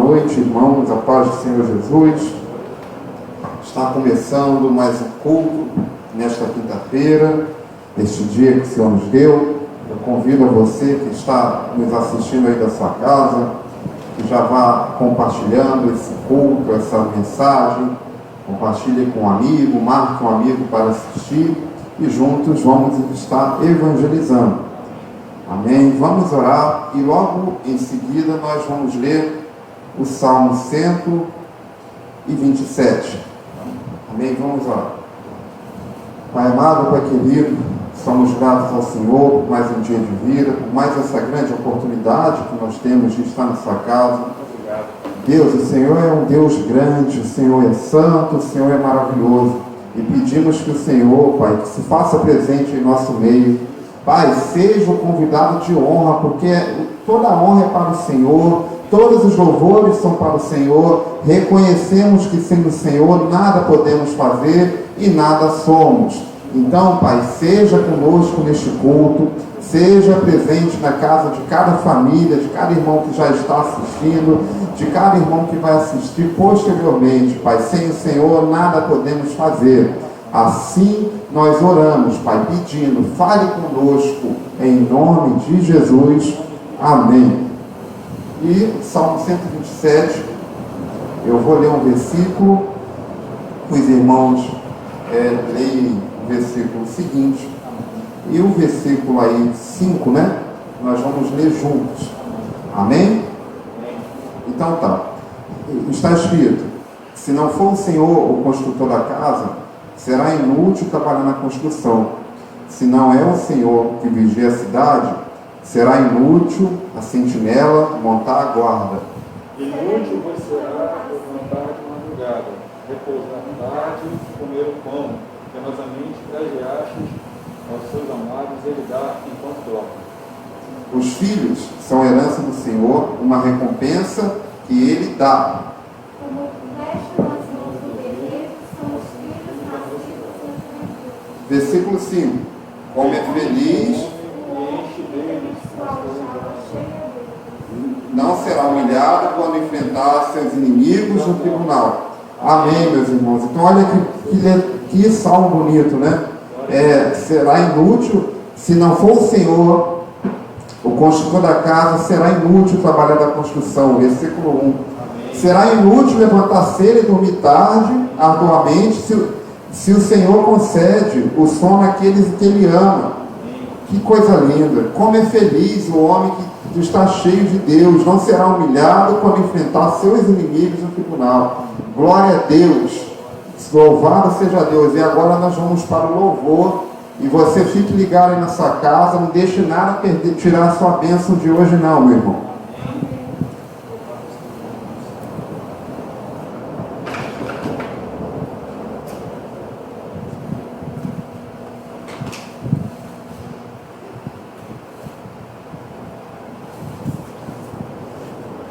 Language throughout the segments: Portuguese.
noite, irmãos, a paz do Senhor Jesus. Está começando mais um culto nesta quinta-feira, neste dia que o Senhor nos deu. Eu convido a você que está nos assistindo aí da sua casa, que já vá compartilhando esse culto, essa mensagem. Compartilhe com um amigo, marque um amigo para assistir e juntos vamos estar evangelizando. Amém? Vamos orar e logo em seguida nós vamos ler o Salmo 127. Amém? Vamos orar. Pai amado, Pai querido, somos gratos ao Senhor por mais um dia de vida, por mais essa grande oportunidade que nós temos de estar na sua casa. Deus, o Senhor é um Deus grande, o Senhor é santo, o Senhor é maravilhoso. E pedimos que o Senhor, Pai, que se faça presente em nosso meio. Pai, seja o convidado de honra, porque toda a honra é para o Senhor, todos os louvores são para o Senhor. Reconhecemos que sem o Senhor nada podemos fazer e nada somos. Então, Pai, seja conosco neste culto, seja presente na casa de cada família, de cada irmão que já está assistindo, de cada irmão que vai assistir posteriormente. Pai, sem o Senhor nada podemos fazer. Assim nós oramos, Pai, pedindo, fale conosco, em nome de Jesus. Amém. E Salmo 127, eu vou ler um versículo, os irmãos leem o versículo seguinte, e o versículo aí 5, né? Nós vamos ler juntos. Amém? Então tá. Está escrito: se não for o Senhor o construtor da casa, será inútil trabalhar na construção. Se não é o Senhor que vigia a cidade, será inútil a sentinela montar a guarda. Inútil vos será levantar de madrugada, repousar tarde e comer o pão, penosamente trajeastes aos seus amados ele dá enquanto dorme. Os filhos são herança do Senhor, uma recompensa que ele dá. Versículo 5: como é feliz, não será humilhado quando enfrentar seus inimigos no tribunal. Amém, meus irmãos. Então olha que salmo bonito, né? Será inútil, se não for o Senhor o construtor da casa, será inútil trabalhar na construção. Versículo 1: será inútil levantar cedo e dormir tarde, arduamente, se o Senhor concede o sono àqueles que Ele ama. Que coisa linda! Como é feliz o homem que está cheio de Deus, não será humilhado quando enfrentar seus inimigos no tribunal. Glória a Deus! Louvado seja Deus! E agora nós vamos para o louvor. E você fique ligado aí na sua casa, não deixe nada tirar a sua bênção de hoje não, meu irmão.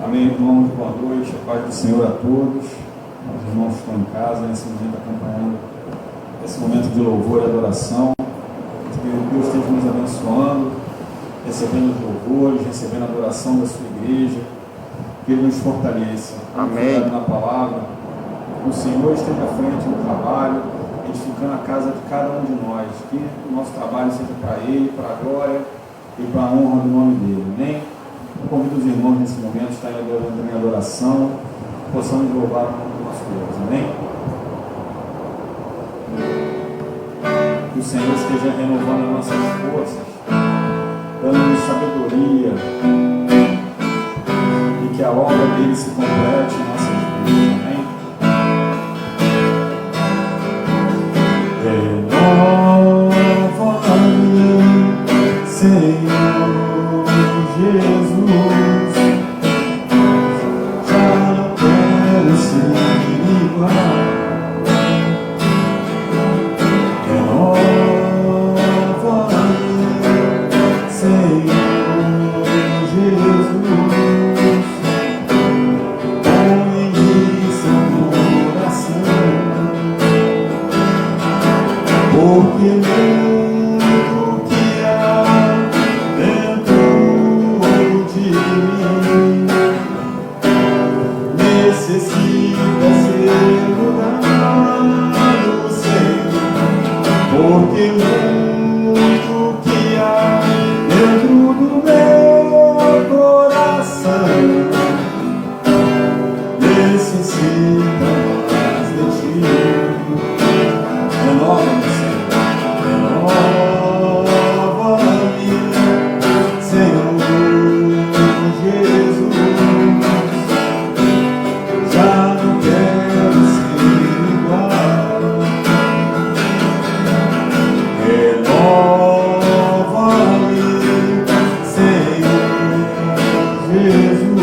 Amém, irmãos, boa noite, a paz do Senhor a todos. Os irmãos que estão em casa nesse momento acompanhando esse momento de louvor e adoração. Que Deus esteja nos abençoando, recebendo os louvores, recebendo a adoração da sua igreja. Que Ele nos fortaleça. Amém. Na palavra, que o Senhor esteja à frente no trabalho, edificando a casa de cada um de nós. Que o nosso trabalho seja para Ele, para a glória e para a honra do nome dEle. Amém? Eu convido os irmãos nesse momento a estarem em adoração, possamos louvar o nome do nosso Deus. Amém? Que o Senhor esteja renovando as nossas forças, dando-nos sabedoria, e que a obra dele se complete em nossas vidas. Amém? Renova-me, Senhor Jesus, já não quero ser igual. porque muito que há dentro do meu coração necessita mais de ti. Renova-me, Senhor, renova-me, Senhor Jesus. Já não quero ser igual. Renova-me, Senhor Jesus.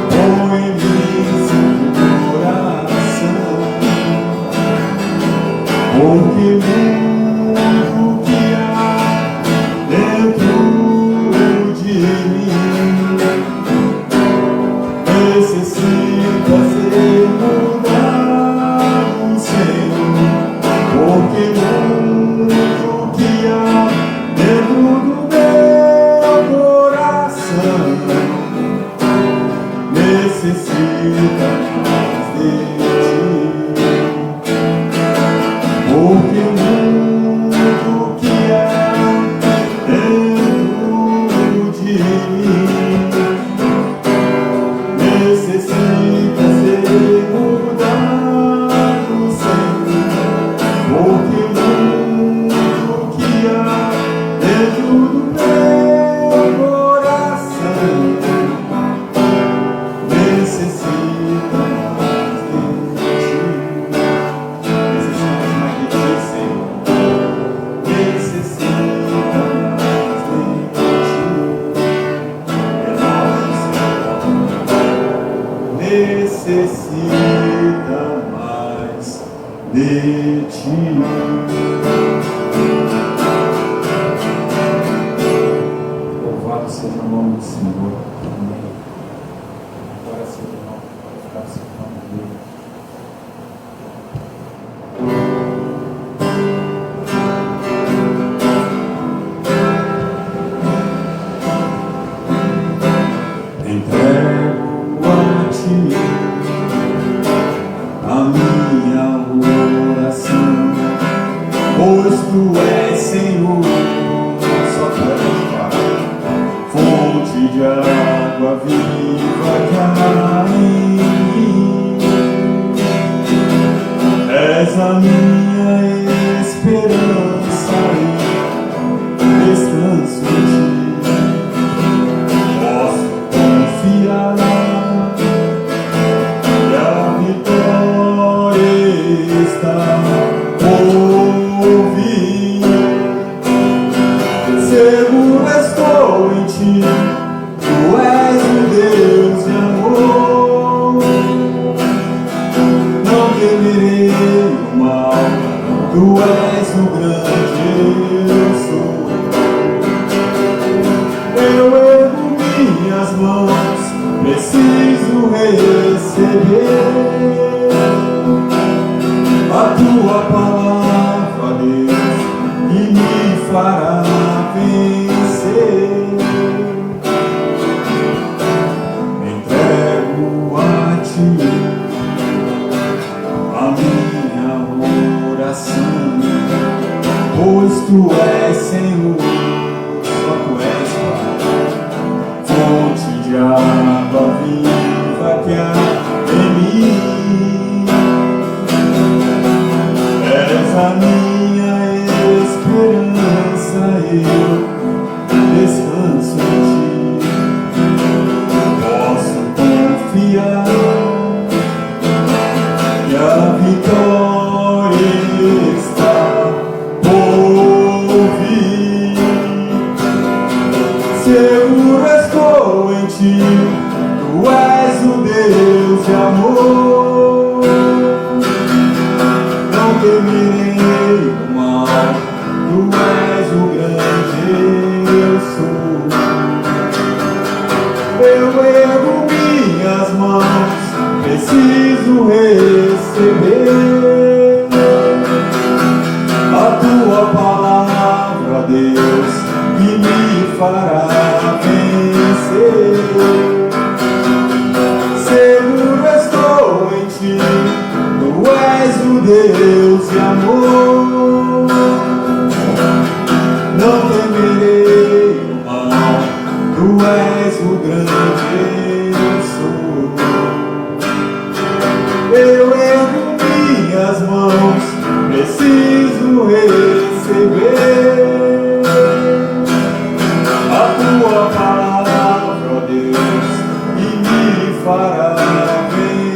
Põe em mim seu coração, porque muito que há dentro de mim necessita ser mudado, Senhor, porque muito que há dentro do meu coração necessita mais de ti, porque muito que há dentro de mim necessita ser mudado, Senhor, porque muito que há dentro do meu coração necessita mais de ti. Necessita mais de ti, Senhor. Necessita mais de ti. Necessita mais de ti. Louvado seja o nome do Senhor. Amém. Agora seja o nome, glorificado seja o nome dele. Entrego a ti a minha oração, pois tu és, Senhor, só tu és, Pai, fonte de água viva que há em mim. És a minha esperança e descanso em ti. Posso confiar e a vitória está por vir. Seguro estou em ti, tu és o Deus de amor. Não temerei o mal, tu és o grande eu sou. Eu ergo minhas mãos, preciso receber a tua palavra, Deus, que me fará vencer. Entrego a ti a minha oração, pois tu és, Senhor, só tu és, Pai, fonte de água viva que há em mim. És a minha esperança, eu descanso em ti. Posso confiar que a vitória está por vir. Seguro estou em ti, tu és o Deus de amor. Não temerei o mal, tu és o grande eu sou. Eu ergo minhas mãos, preciso receber a tua palavra, Deus, que me fará vencer. Seguro estou em ti, tu és o Deus Deus e amor, não temerei o mal, tu és o grande eu sou. Eu ergo minhas mãos, preciso receber a tua palavra, ó Deus, que me fará vencer.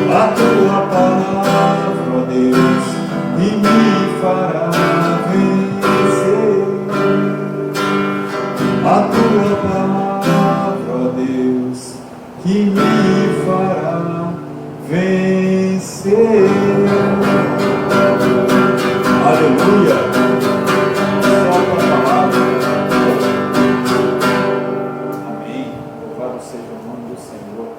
A tua palavra, ó Deus, que me fará vencer. A tua palavra, ó Deus, que me fará vencer. Aleluia. Só a palavra. Amém. Louvado seja o nome do Senhor.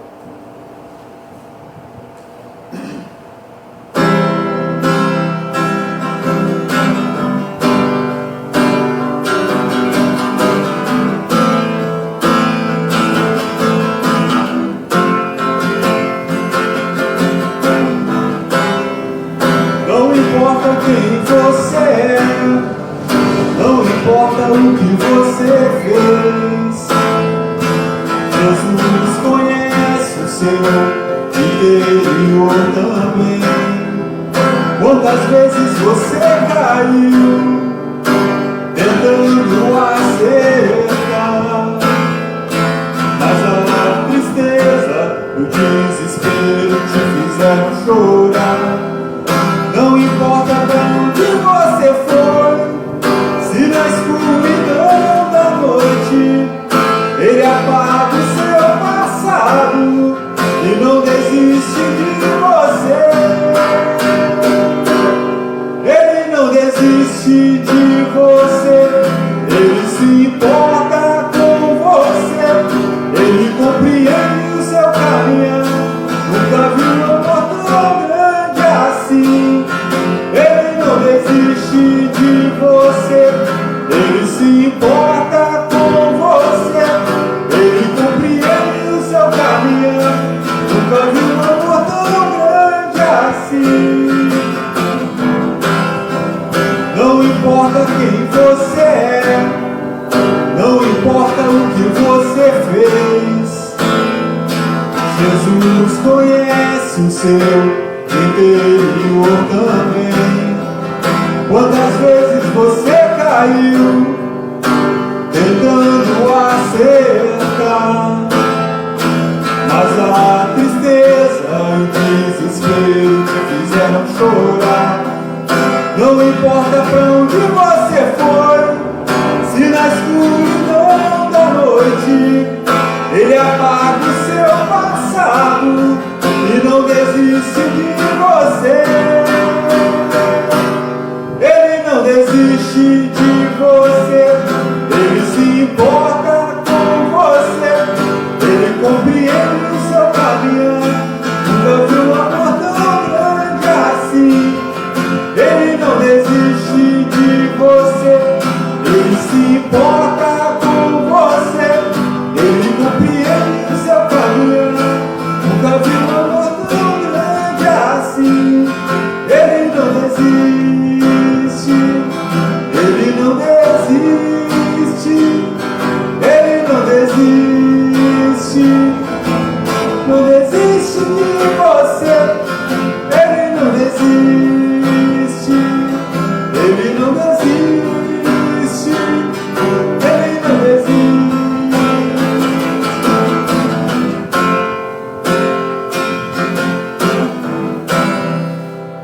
Não importa quem você é, não importa o que você fez, Jesus conhece o seu interior também. Quantas vezes você caiu tentando acertar, mas a tristeza e o desespero te fizeram chorar. Não importa pra onde você foi, se na escuridão da noite Ele apaga o seu passado e não desiste de você. Ele não desiste de você, Ele se importa com você, Ele compreende o seu caminho. Nunca viu um amor tão grande assim. Ele não desiste de você, Ele se importa com você, Ele compreende o seu caminho. Nunca vi um amor tão grande assim. Não importa quem você é, não importa o que você fez, Jesus conhece o seu interior também. Quantas vezes você caiu tentando acertar, mas a tristeza e o desespero te fizeram chorar. Não importa pra onde você foi, se na escuridão da noite Ele apaga o seu passado e não desiste de você. Ele não desiste de você, Ele se importa com você, Ele compreende o seu caminho. Nunca viu um amor tão grande assim. Ele não desiste de você, Ele se importa com você, Ele compreende o seu caminho. Nunca vi um amor tão grande assim. Ele não desiste, Ele não desiste, Ele não desiste, não desiste de você. Ele não desiste, Ele não desiste, Ele não desiste.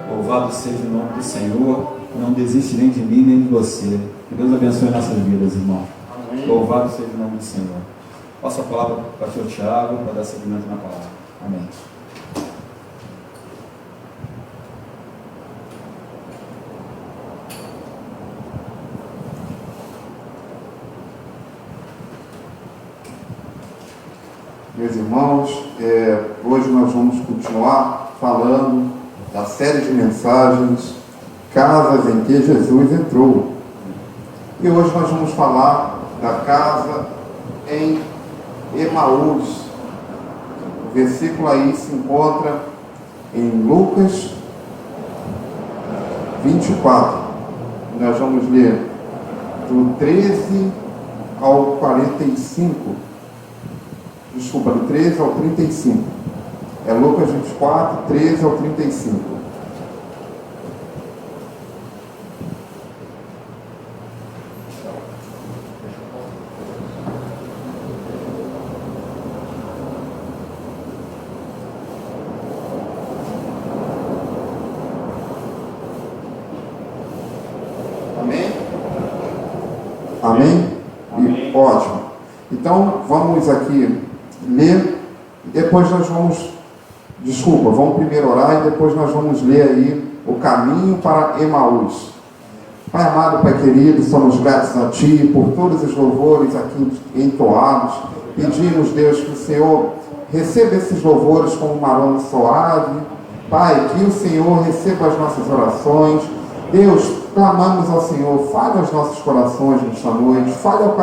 Louvado seja o nome do Senhor, não desiste nem de mim nem de você. Que Deus abençoe nossas vidas, irmão. Amém. Louvado seja o nome do Senhor. Passo a palavra para o pastor Tiago para dar seguimento na palavra. Amém. Meus irmãos, hoje nós vamos continuar falando da série de mensagens Casas em que Jesus entrou. E hoje nós vamos falar da casa em Emaús. O versículo aí se encontra em Lucas 24. Nós vamos ler do 13 ao 45. Desculpa, do 13 ao 35. É Lucas 24, 13 ao 35. Amém? E, ótimo. Então, vamos aqui ler, e depois nós vamos primeiro orar e depois nós vamos ler aí o caminho para Emaús. Pai amado, Pai querido, somos gratos a Ti por todos os louvores aqui entoados. Pedimos, Deus, que o Senhor receba esses louvores como um aroma suave. Pai, que o Senhor receba as nossas orações. Deus, clamamos ao Senhor, fale aos nossos corações nesta noite, fale ao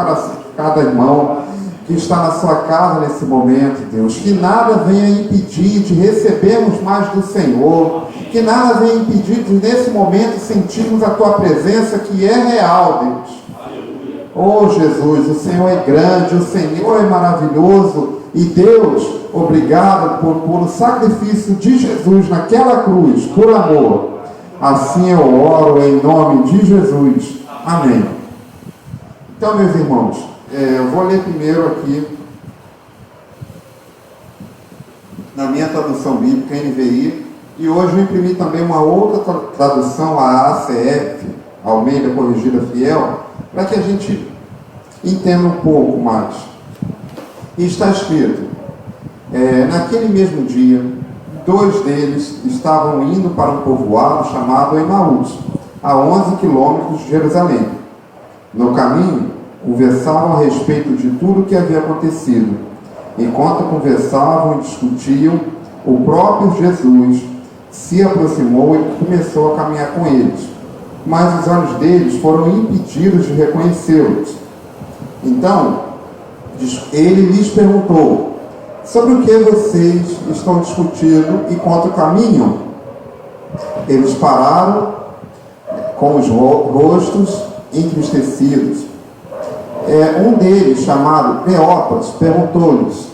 cada irmão que está na sua casa nesse momento, Deus, que nada venha impedir de recebermos mais do Senhor, que nada venha impedir de nesse momento sentirmos a Tua presença que é real, Deus. Oh Jesus, o Senhor é grande, o Senhor é maravilhoso, e Deus, obrigado por o sacrifício de Jesus naquela cruz, por amor. Assim eu oro em nome de Jesus. Amém. Então, meus irmãos, eu vou ler primeiro aqui na minha tradução bíblica, NVI, e hoje eu imprimi também uma outra tradução, a ACF, Almeida Corrigida Fiel, para que a gente entenda um pouco mais. E está escrito, naquele mesmo dia, 2 deles estavam indo para um povoado chamado Emaús, a 11 quilômetros de Jerusalém. No caminho, conversavam a respeito de tudo o que havia acontecido. Enquanto conversavam e discutiam, o próprio Jesus se aproximou e começou a caminhar com eles. Mas os olhos deles foram impedidos de reconhecê-los. Então, ele lhes perguntou: sobre o que vocês estão discutindo enquanto caminham? Eles pararam com os rostos entristecidos. Um deles, chamado Cleopas, perguntou-lhes: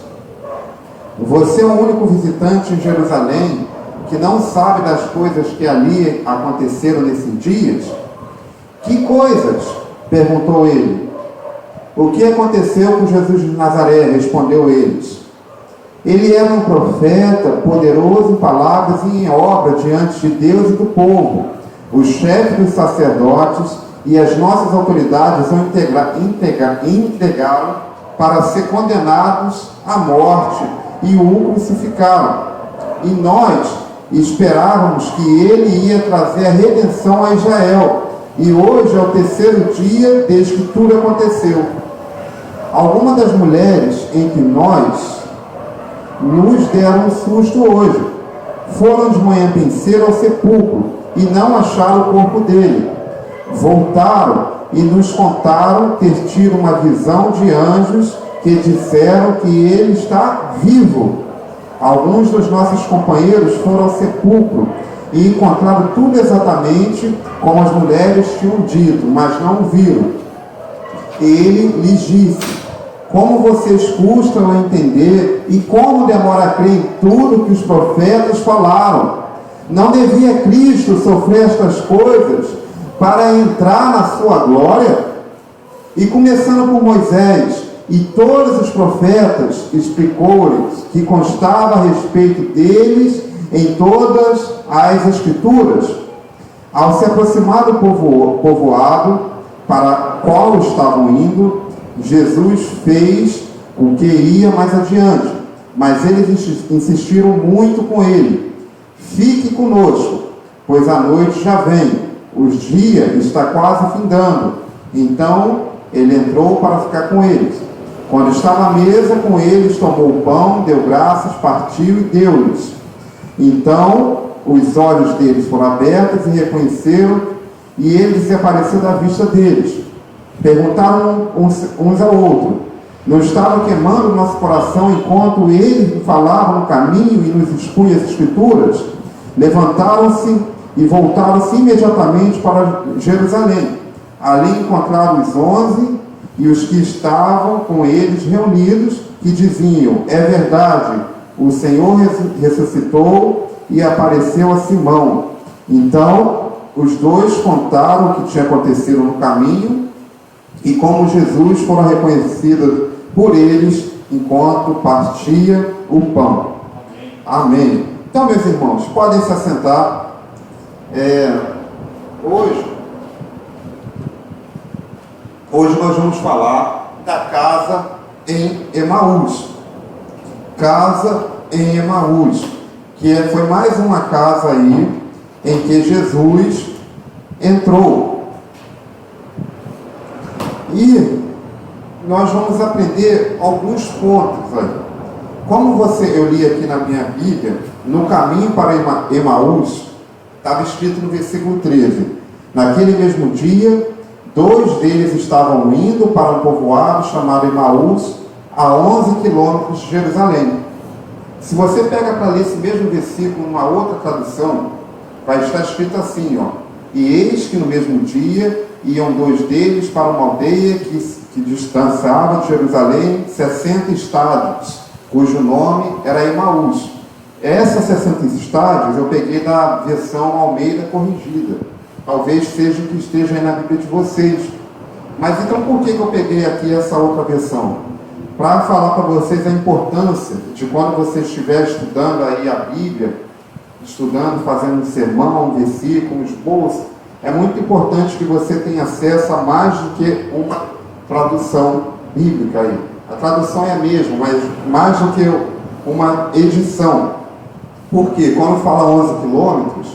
você é o único visitante em Jerusalém que não sabe das coisas que ali aconteceram nesses dias? Que coisas? Perguntou ele. O que aconteceu com Jesus de Nazaré? Respondeu eles. Ele era um profeta, poderoso em palavras e em obra diante de Deus e do povo. Os chefes dos sacerdotes e as nossas autoridades o entregaram para ser condenados à morte e o crucificaram. E nós esperávamos que ele ia trazer a redenção a Israel. E hoje é o 3º dia desde que tudo aconteceu. Algumas das mulheres entre nós nos deram um susto hoje. Foram de manhã penseiro ao sepulcro e não acharam o corpo dele. Voltaram e nos contaram ter tido uma visão de anjos que disseram que ele está vivo. Alguns dos nossos companheiros foram ao sepulcro e encontraram tudo exatamente como as mulheres tinham dito, mas não o viram. Ele lhes disse: como vocês custam a entender e como demora a crer em tudo que os profetas falaram? Não devia Cristo sofrer estas coisas para entrar na sua glória? E começando por Moisés e todos os profetas, explicou-lhes que constava a respeito deles em todas as Escrituras. Ao se aproximar do povoado para o qual estavam indo, Jesus fez o que ia mais adiante, mas eles insistiram muito com ele: fique conosco, pois a noite já vem, o dia está quase findando. Então ele entrou para ficar com eles. Quando estava à mesa com eles, tomou o pão, deu graças, partiu e deu-lhes. Então os olhos deles foram abertos e reconheceram, e ele desapareceu da vista deles. Perguntaram uns ao outro: não estava queimando o nosso coração enquanto ele falava no caminho e nos expunha as Escrituras? levantaram-se e voltaram-se imediatamente para Jerusalém. Ali encontraram os 11 e os que estavam com eles reunidos, que diziam: é verdade, o Senhor ressuscitou e apareceu a Simão. Então os dois contaram o que tinha acontecido no caminho e como Jesus fora reconhecido por eles enquanto partia o pão. Amém. Então, meus irmãos, podem se assentar. Hoje nós vamos falar da casa em Emaús. Casa em Emaús, que foi mais uma casa aí em que Jesus entrou. E nós vamos aprender alguns pontos aí. Como eu li aqui na minha Bíblia, no caminho para Emaús, estava escrito no versículo 13: naquele mesmo dia, 2 deles estavam indo para um povoado chamado Emaús, a 11 quilômetros de Jerusalém. Se você pega para ler esse mesmo versículo numa outra tradução, vai estar escrito assim, ó: e eis que no mesmo dia iam 2 deles para uma aldeia que distanciava de Jerusalém 60 estádios, cujo nome era Emaús. Essas 60 estádios eu peguei da versão Almeida corrigida. Talvez seja o que esteja aí na Bíblia de vocês. Mas então por que eu peguei aqui essa outra versão? Para falar para vocês a importância de quando você estiver estudando aí a Bíblia, fazendo um sermão, um versículo, um esboço, é muito importante que você tenha acesso a mais do que uma tradução bíblica aí. A tradução é a mesma, mas mais do que uma edição. Porque quando fala 11 quilômetros,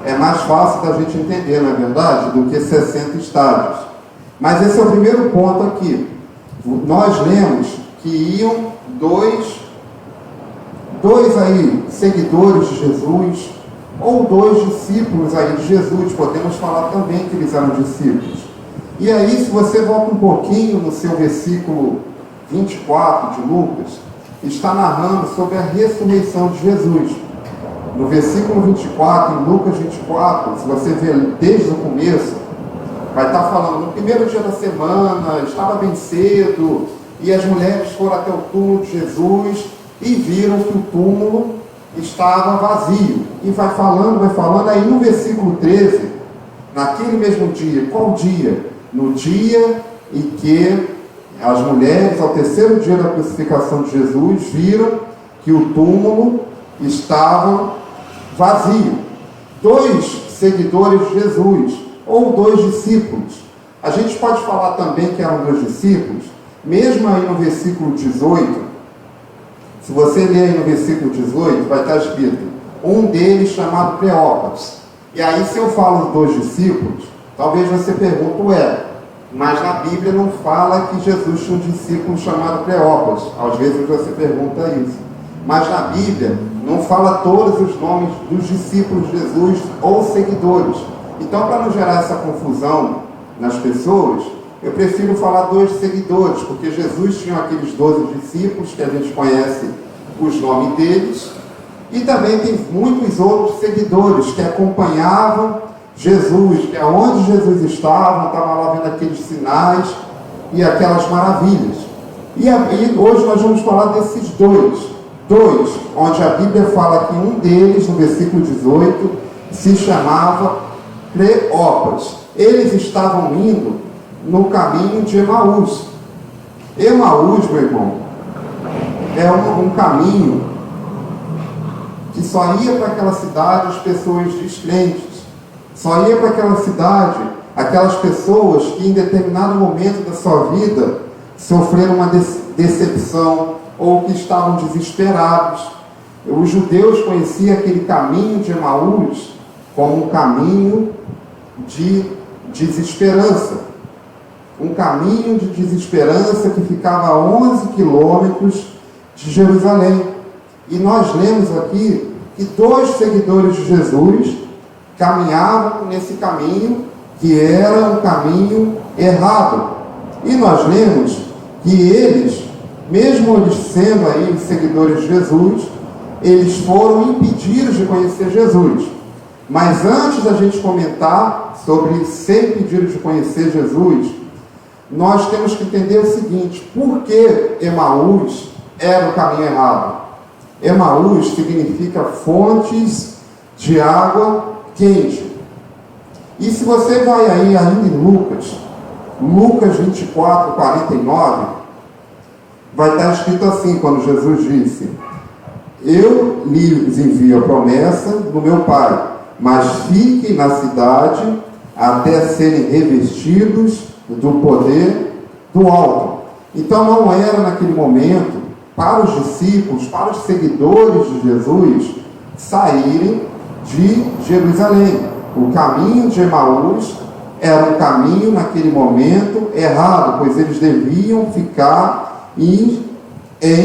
é mais fácil da gente entender, não é verdade, do que 60 estádios. Mas esse é o primeiro ponto aqui. Nós lemos que iam dois aí seguidores de Jesus, ou 2 discípulos aí de Jesus, podemos falar também que eles eram discípulos. E aí, se você volta um pouquinho no seu versículo 24 de Lucas, está narrando sobre a ressurreição de Jesus. No versículo 24, em Lucas 24, se você ver desde o começo, vai estar falando: no primeiro dia da semana, estava bem cedo, e as mulheres foram até o túmulo de Jesus e viram que o túmulo estava vazio. E vai falando, aí no versículo 13, naquele mesmo dia, qual dia? No dia em que as mulheres, ao terceiro dia da crucificação de Jesus, viram que o túmulo estava vazio. 2 seguidores de Jesus, ou 2 discípulos. A gente pode falar também que eram 2 discípulos, mesmo aí no versículo 18, se você ler aí no versículo 18, vai estar escrito: um deles chamado Cleópas. E aí, se eu falo 2 discípulos, talvez você pergunte: mas na Bíblia não fala que Jesus tinha um discípulo chamado Cleópas. Às vezes você pergunta isso. Mas na Bíblia não fala todos os nomes dos discípulos de Jesus ou seguidores. Então, para não gerar essa confusão nas pessoas, eu prefiro falar 2 seguidores, porque Jesus tinha aqueles 12 discípulos que a gente conhece os nomes deles, e também tem muitos outros seguidores que acompanhavam Jesus, que aonde Jesus estava lá vendo aqueles sinais e aquelas maravilhas. E hoje nós vamos falar desses 2, onde a Bíblia fala que um deles, no versículo 18, se chamava Cleópas. Eles estavam indo no caminho de Emaús. Emaús, meu irmão, é um caminho que só ia para aquela cidade as pessoas descrentes. Só ia para aquela cidade aquelas pessoas que em determinado momento da sua vida sofreram uma decepção ou que estavam desesperados. Os judeus conheciam aquele caminho de Emaús como um caminho de desesperança. Um caminho de desesperança que ficava a 11 quilômetros de Jerusalém. E nós lemos aqui que 2 seguidores de Jesus caminhavam nesse caminho que era um caminho errado. E nós lemos que eles, mesmo eles sendo aí os seguidores de Jesus, eles foram impedidos de conhecer Jesus. Mas antes da gente comentar sobre ser impedidos de conhecer Jesus, nós temos que entender o seguinte: por que Emaús era o caminho errado? Emaús significa fontes de água quente. E se você vai aí ainda em Lucas 24, 49, vai estar escrito assim, quando Jesus disse: eu lhes envio a promessa do meu Pai, mas fiquem na cidade até serem revestidos do poder do alto. Então não era naquele momento para os discípulos, para os seguidores de Jesus, saírem de Jerusalém. O caminho de Emaús era um caminho naquele momento errado, pois eles deviam ficar em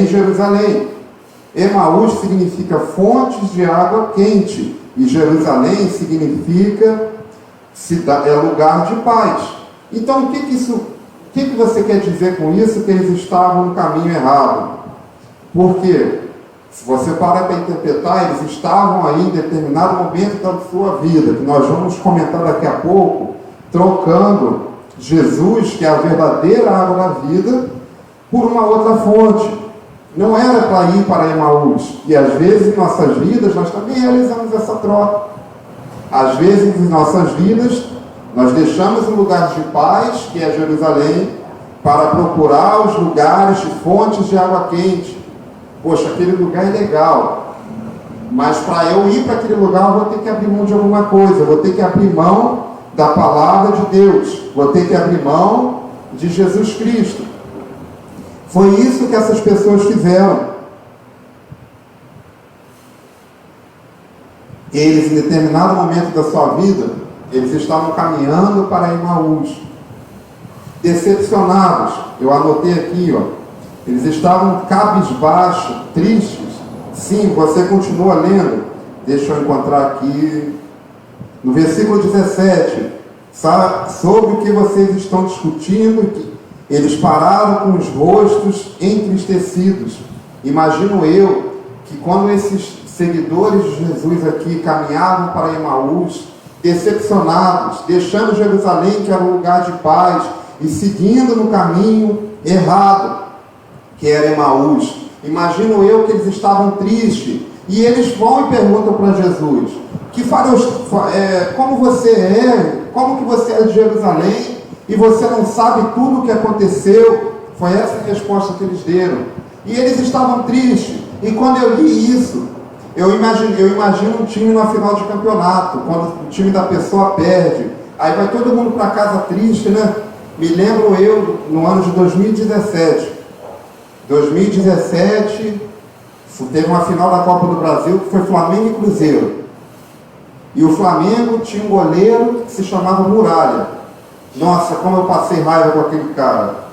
Jerusalém. Emaús significa fontes de água quente, e Jerusalém significa lugar de paz. Então, o que você quer dizer com isso? Que eles estavam no caminho errado. Porque, se você parar para interpretar, eles estavam aí em determinado momento da sua vida, que nós vamos comentar daqui a pouco, trocando Jesus, que é a verdadeira água da vida, por uma outra fonte. Não era para ir para Emaús. E às vezes em nossas vidas nós também realizamos essa troca. Às vezes em nossas vidas nós deixamos um lugar de paz, que é Jerusalém, para procurar os lugares de fontes de água quente. Poxa, aquele lugar é legal, mas para eu ir para aquele lugar eu vou ter que abrir mão de alguma coisa, eu vou ter que abrir mão da palavra de Deus, vou ter que abrir mão de Jesus Cristo. Foi isso que essas pessoas fizeram. Eles, em determinado momento da sua vida, eles estavam caminhando para Emaús, decepcionados. Eu anotei aqui, eles estavam cabisbaixos, tristes. Sim, você continua lendo. Deixa eu encontrar aqui. No versículo 17. Sobre o que vocês estão discutindo, eles pararam com os rostos entristecidos. Imagino eu que quando esses seguidores de Jesus aqui caminhavam para Emaús, decepcionados, deixando Jerusalém, que era um lugar de paz, e seguindo no caminho errado, que era Emaús. Imagino eu que eles estavam tristes, e eles vão e perguntam para Jesus: como você é? Como que você é de Jerusalém e você não sabe tudo o que aconteceu? Foi essa a resposta que eles deram. E eles estavam tristes. E quando eu li isso, eu imagino um time na final de campeonato, quando o time da pessoa perde. Aí vai todo mundo para casa triste, né? Me lembro eu, no ano de 2017. 2017, teve uma final da Copa do Brasil que foi Flamengo e Cruzeiro. E o Flamengo tinha um goleiro que se chamava Muralha. Nossa, como eu passei raiva com aquele cara.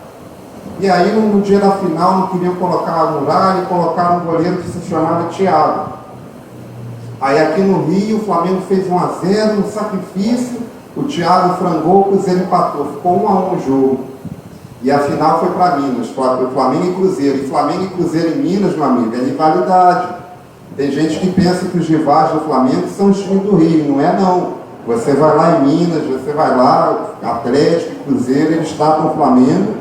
E aí, no dia da final, não queriam colocar a Muralha e colocaram um goleiro que se chamava Thiago. Aí aqui no Rio, o Flamengo fez 1-0 no sacrifício, o Thiago frangou, o Cruzeiro empatou. Ficou 1-1 o jogo. E a final foi para Minas, Flamengo e Cruzeiro. E Flamengo e Cruzeiro em Minas, meu amigo, é rivalidade. Tem gente que pensa que os rivais do Flamengo são os times do Rio. Não é, não. Você vai lá em Minas, você vai lá, Atlético e Cruzeiro, eles tratam o Flamengo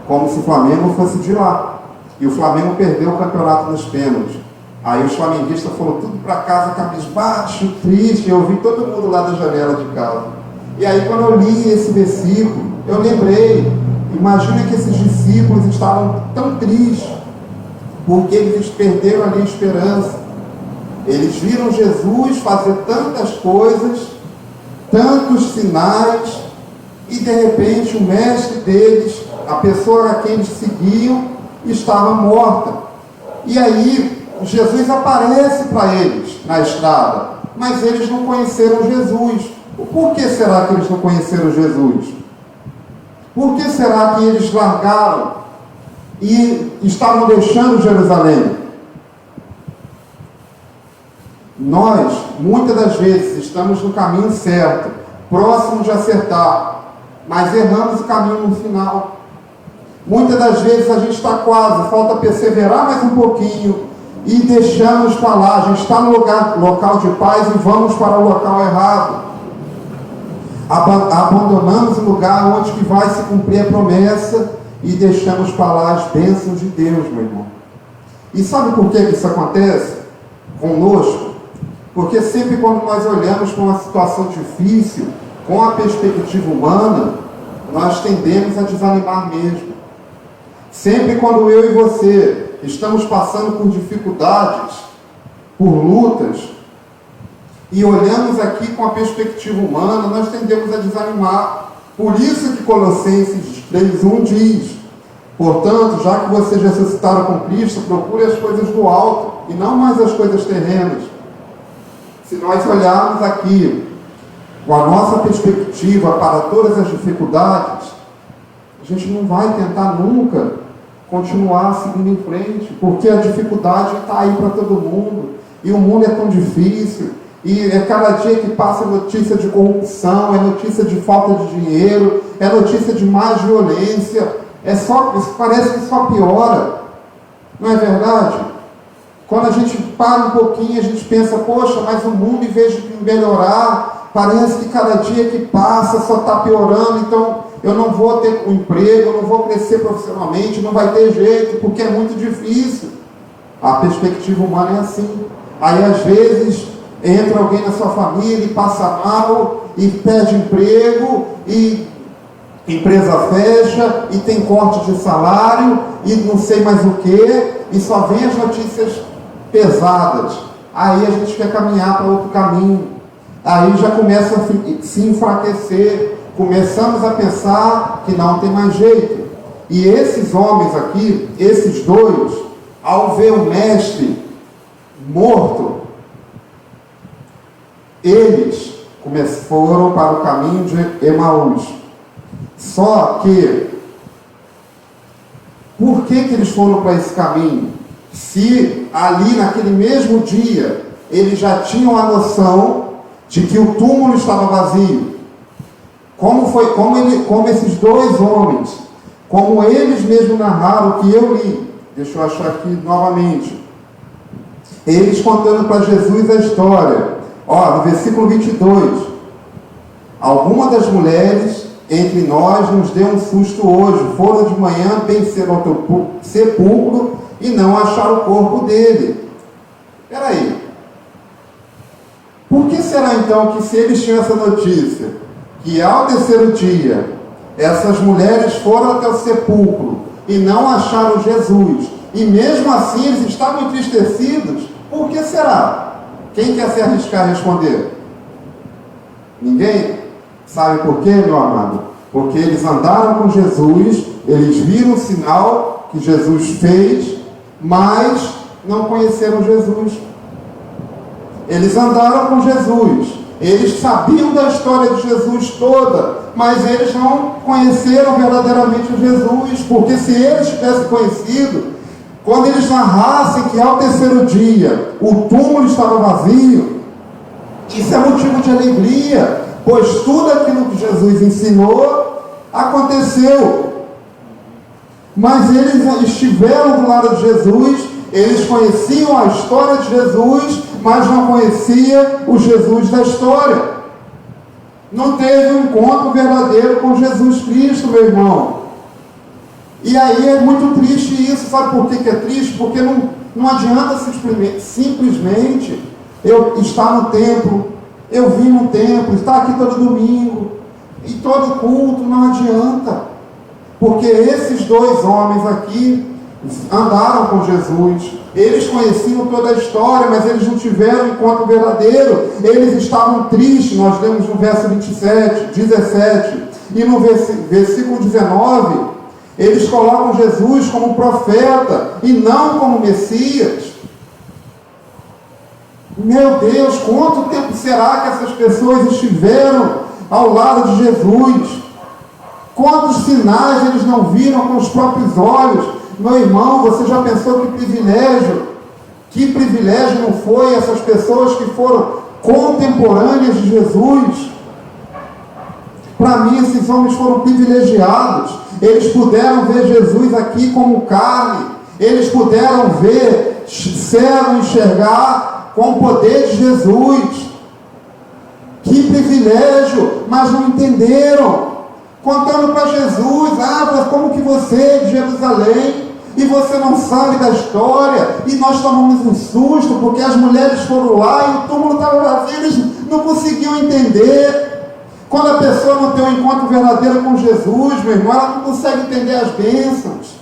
como se o Flamengo fosse de lá. E o Flamengo perdeu o campeonato nos pênaltis. Aí os flamenguistas foram tudo para casa, cabisbaixo, triste. Eu vi todo mundo lá da janela de casa. E aí, quando eu li esse versículo, eu lembrei. Imagina que esses discípulos estavam tão tristes, porque eles perderam ali a esperança. Eles viram Jesus fazer tantas coisas, tantos sinais, e de repente o mestre deles, a pessoa a quem eles seguiam, estava morta. E aí Jesus aparece para eles na estrada, mas eles não conheceram Jesus. Por que será que eles não conheceram Jesus? Por que será que eles largaram e estavam deixando Jerusalém? Nós, muitas das vezes, estamos no caminho certo, próximo de acertar, mas erramos o caminho no final. Muitas das vezes a gente está quase, falta perseverar mais um pouquinho, e deixamos para lá. A gente está no local de paz e vamos para o local errado. Abandonamos o lugar onde que vai se cumprir a promessa e deixamos para lá as bênçãos de Deus, meu irmão. E sabe por que isso acontece conosco? Porque sempre quando nós olhamos para uma situação difícil, com a perspectiva humana, nós tendemos a desanimar mesmo. Sempre quando eu e você estamos passando por dificuldades, por lutas, e olhamos aqui com a perspectiva humana, nós tendemos a desanimar. Por isso que Colossenses 3:1 diz: portanto, já que vocês ressuscitaram com Cristo, procure as coisas do alto e não mais as coisas terrenas. Se nós olharmos aqui com a nossa perspectiva para todas as dificuldades, a gente não vai tentar nunca continuar seguindo em frente, porque a dificuldade está aí para todo mundo, e o mundo é tão difícil, e é cada dia que passa notícia de corrupção, é notícia de falta de dinheiro, é notícia de mais violência, parece que só piora, não é verdade? Quando a gente para um pouquinho, a gente pensa, poxa, mas o mundo, em vez de melhorar, parece que cada dia que passa só está piorando, então eu não vou ter um emprego, eu não vou crescer profissionalmente, não vai ter jeito, porque é muito difícil. A perspectiva humana é assim. Aí às vezes entra alguém na sua família e passa mal, e perde emprego, e empresa fecha, e tem corte de salário, e não sei mais o que, e só vem as notícias pesadas. Aí a gente quer caminhar para outro caminho. Aí já começa a se enfraquecer. Começamos a pensar que não tem mais jeito. E esses homens aqui, esses dois, ao ver o mestre morto, eles foram para o caminho de Emaús. Só que, por que eles foram para esse caminho? Se ali naquele mesmo dia eles já tinham a noção de que o túmulo estava vazio, como esses dois homens, como eles mesmos narraram, que eu li, deixa eu achar aqui novamente, eles contando para Jesus a história, no versículo 22, alguma das mulheres entre nós nos deu um susto hoje, foram de manhã bem cedo ao sepulcro e não acharam o corpo dele. Espera aí, por que será então que, se eles tinham essa notícia, que ao terceiro dia essas mulheres foram até o sepulcro e não acharam Jesus, e mesmo assim eles estavam entristecidos, por que será? Quem quer se arriscar a responder? Ninguém? Sabe por quê, meu amado? Porque eles andaram com Jesus, eles viram o sinal que Jesus fez, mas não conheceram Jesus. Eles andaram com Jesus, eles sabiam da história de Jesus toda, mas eles não conheceram verdadeiramente Jesus, porque se eles tivessem conhecido, quando eles narrassem que ao terceiro dia o túmulo estava vazio, isso é motivo de alegria, pois tudo aquilo que Jesus ensinou aconteceu. Mas eles estiveram do lado de Jesus, eles conheciam a história de Jesus, mas não conheciam o Jesus da história. Não teve um encontro verdadeiro com Jesus Cristo, meu irmão. E aí é muito triste isso. Sabe por que é triste? Porque não adianta simplesmente eu estar no templo, eu vim no templo, estar aqui todo domingo, e todo culto, não adianta. Porque esses dois homens aqui andaram com Jesus, eles conheciam toda a história, mas eles não tiveram um encontro verdadeiro, eles estavam tristes. Nós lemos no verso 17, e no versículo 19, eles colocam Jesus como profeta, e não como Messias. Meu Deus, quanto tempo será que essas pessoas estiveram ao lado de Jesus? Quantos sinais eles não viram com os próprios olhos? Meu irmão, você já pensou que privilégio? Que privilégio não foi essas pessoas que foram contemporâneas de Jesus? Para mim, esses homens foram privilegiados. Eles puderam ver Jesus aqui como carne. Eles puderam ver cego enxergar com o poder de Jesus. Que privilégio, mas não entenderam. Contando para Jesus, mas como que você é de Jerusalém e você não sabe da história, e nós tomamos um susto porque as mulheres foram lá e o túmulo estava vazio, eles não conseguiam entender. Quando a pessoa não tem um encontro verdadeiro com Jesus, meu irmão, ela não consegue entender as bênçãos.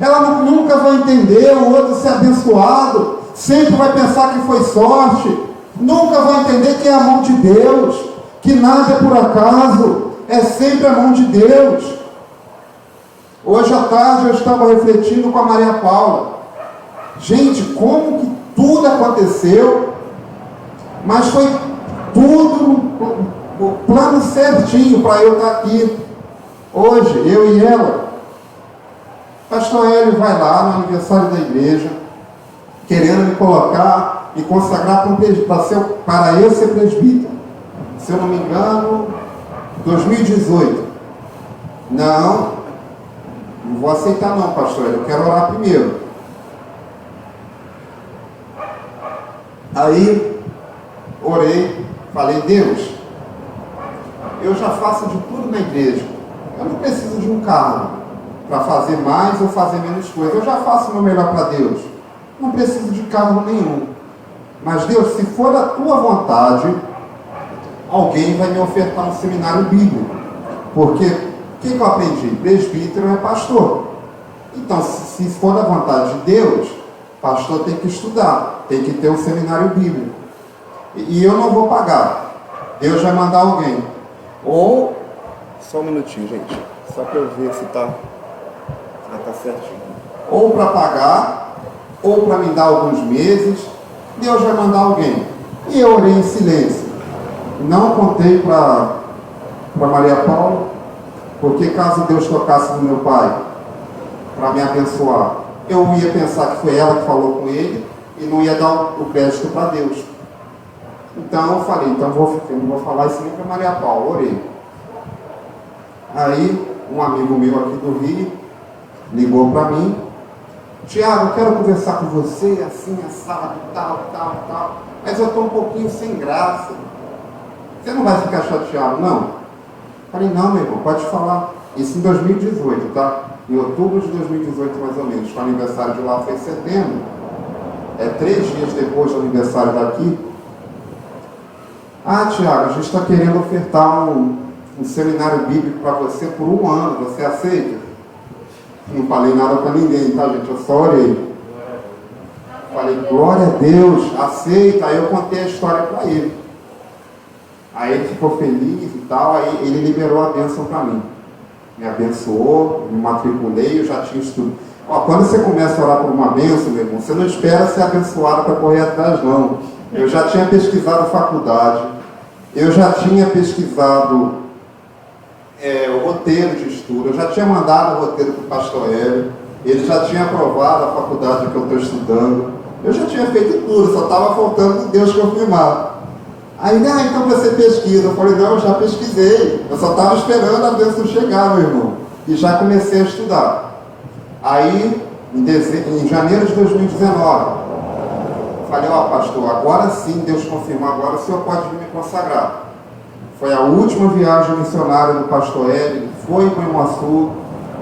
Ela nunca vai entender o outro ser abençoado, sempre vai pensar que foi sorte, nunca vai entender que é a mão de Deus, que nada é por acaso, é sempre a mão de Deus. Hoje à tarde eu estava refletindo com a Maria Paula. Gente, como que tudo aconteceu, mas foi tudo o plano certinho para eu estar aqui hoje, eu e ela. Pastor Hélio vai lá no aniversário da igreja, querendo me colocar, me consagrar para eu ser presbítero. Se eu não me engano, 2018. Não vou aceitar não, pastor Hélio, eu quero orar primeiro. Aí, orei, falei, Deus, eu já faço de tudo na igreja, eu não preciso de um carro para fazer mais ou fazer menos coisa, eu já faço o meu melhor para Deus, não preciso de carro nenhum, mas Deus, se for da tua vontade, alguém vai me ofertar um seminário bíblico, porque o que eu aprendi? Presbítero é pastor, então se for da vontade de Deus, pastor tem que estudar, tem que ter um seminário bíblico, e eu não vou pagar, Deus vai mandar alguém, ou, só um minutinho gente, só para eu ver se está certinho, ou para pagar, ou para me dar alguns meses, Deus vai mandar alguém, e eu orei em silêncio, não contei para Maria Paula, porque caso Deus tocasse no meu pai, para me abençoar, eu ia pensar que foi ela que falou com ele, e não ia dar o crédito para Deus. Então eu falei, eu não vou falar isso nem para Maria Paula, orei. Aí, um amigo meu aqui do Rio, ligou para mim, Tiago, eu quero conversar com você, assim, assado, tal, mas eu estou um pouquinho sem graça. Você não vai ficar chateado, não? Falei, não, meu irmão, pode falar. Isso em 2018, tá? Em outubro de 2018, mais ou menos. O aniversário de lá foi em setembro. 3 dias depois do aniversário daqui. Tiago, a gente está querendo ofertar um seminário bíblico para você por 1 ano. Você aceita? Não falei nada para ninguém, tá, gente? Eu só orei. Falei, glória a Deus, aceita. Aí eu contei a história para ele. Aí ele ficou feliz e tal, aí ele liberou a bênção para mim. Me abençoou, me matriculei, eu já tinha estudo. Quando você começa a orar por uma bênção, meu irmão, você não espera ser abençoado para correr atrás, não. Eu já tinha pesquisado faculdade, eu já tinha pesquisado o roteiro de estudo, eu já tinha mandado o roteiro para o pastor Hélio, ele já tinha aprovado a faculdade que eu estou estudando, eu já tinha feito tudo, só estava faltando Deus confirmar. Aí, então você pesquisa. Eu falei, não, eu já pesquisei. Eu só estava esperando a bênção chegar, meu irmão. E já comecei a estudar. Aí, em janeiro de 2019, falei, pastor, agora sim, Deus confirmou, agora o senhor pode vir me consagrar. Foi a última viagem missionária do pastor Hélio, ele foi para o Iguaçu,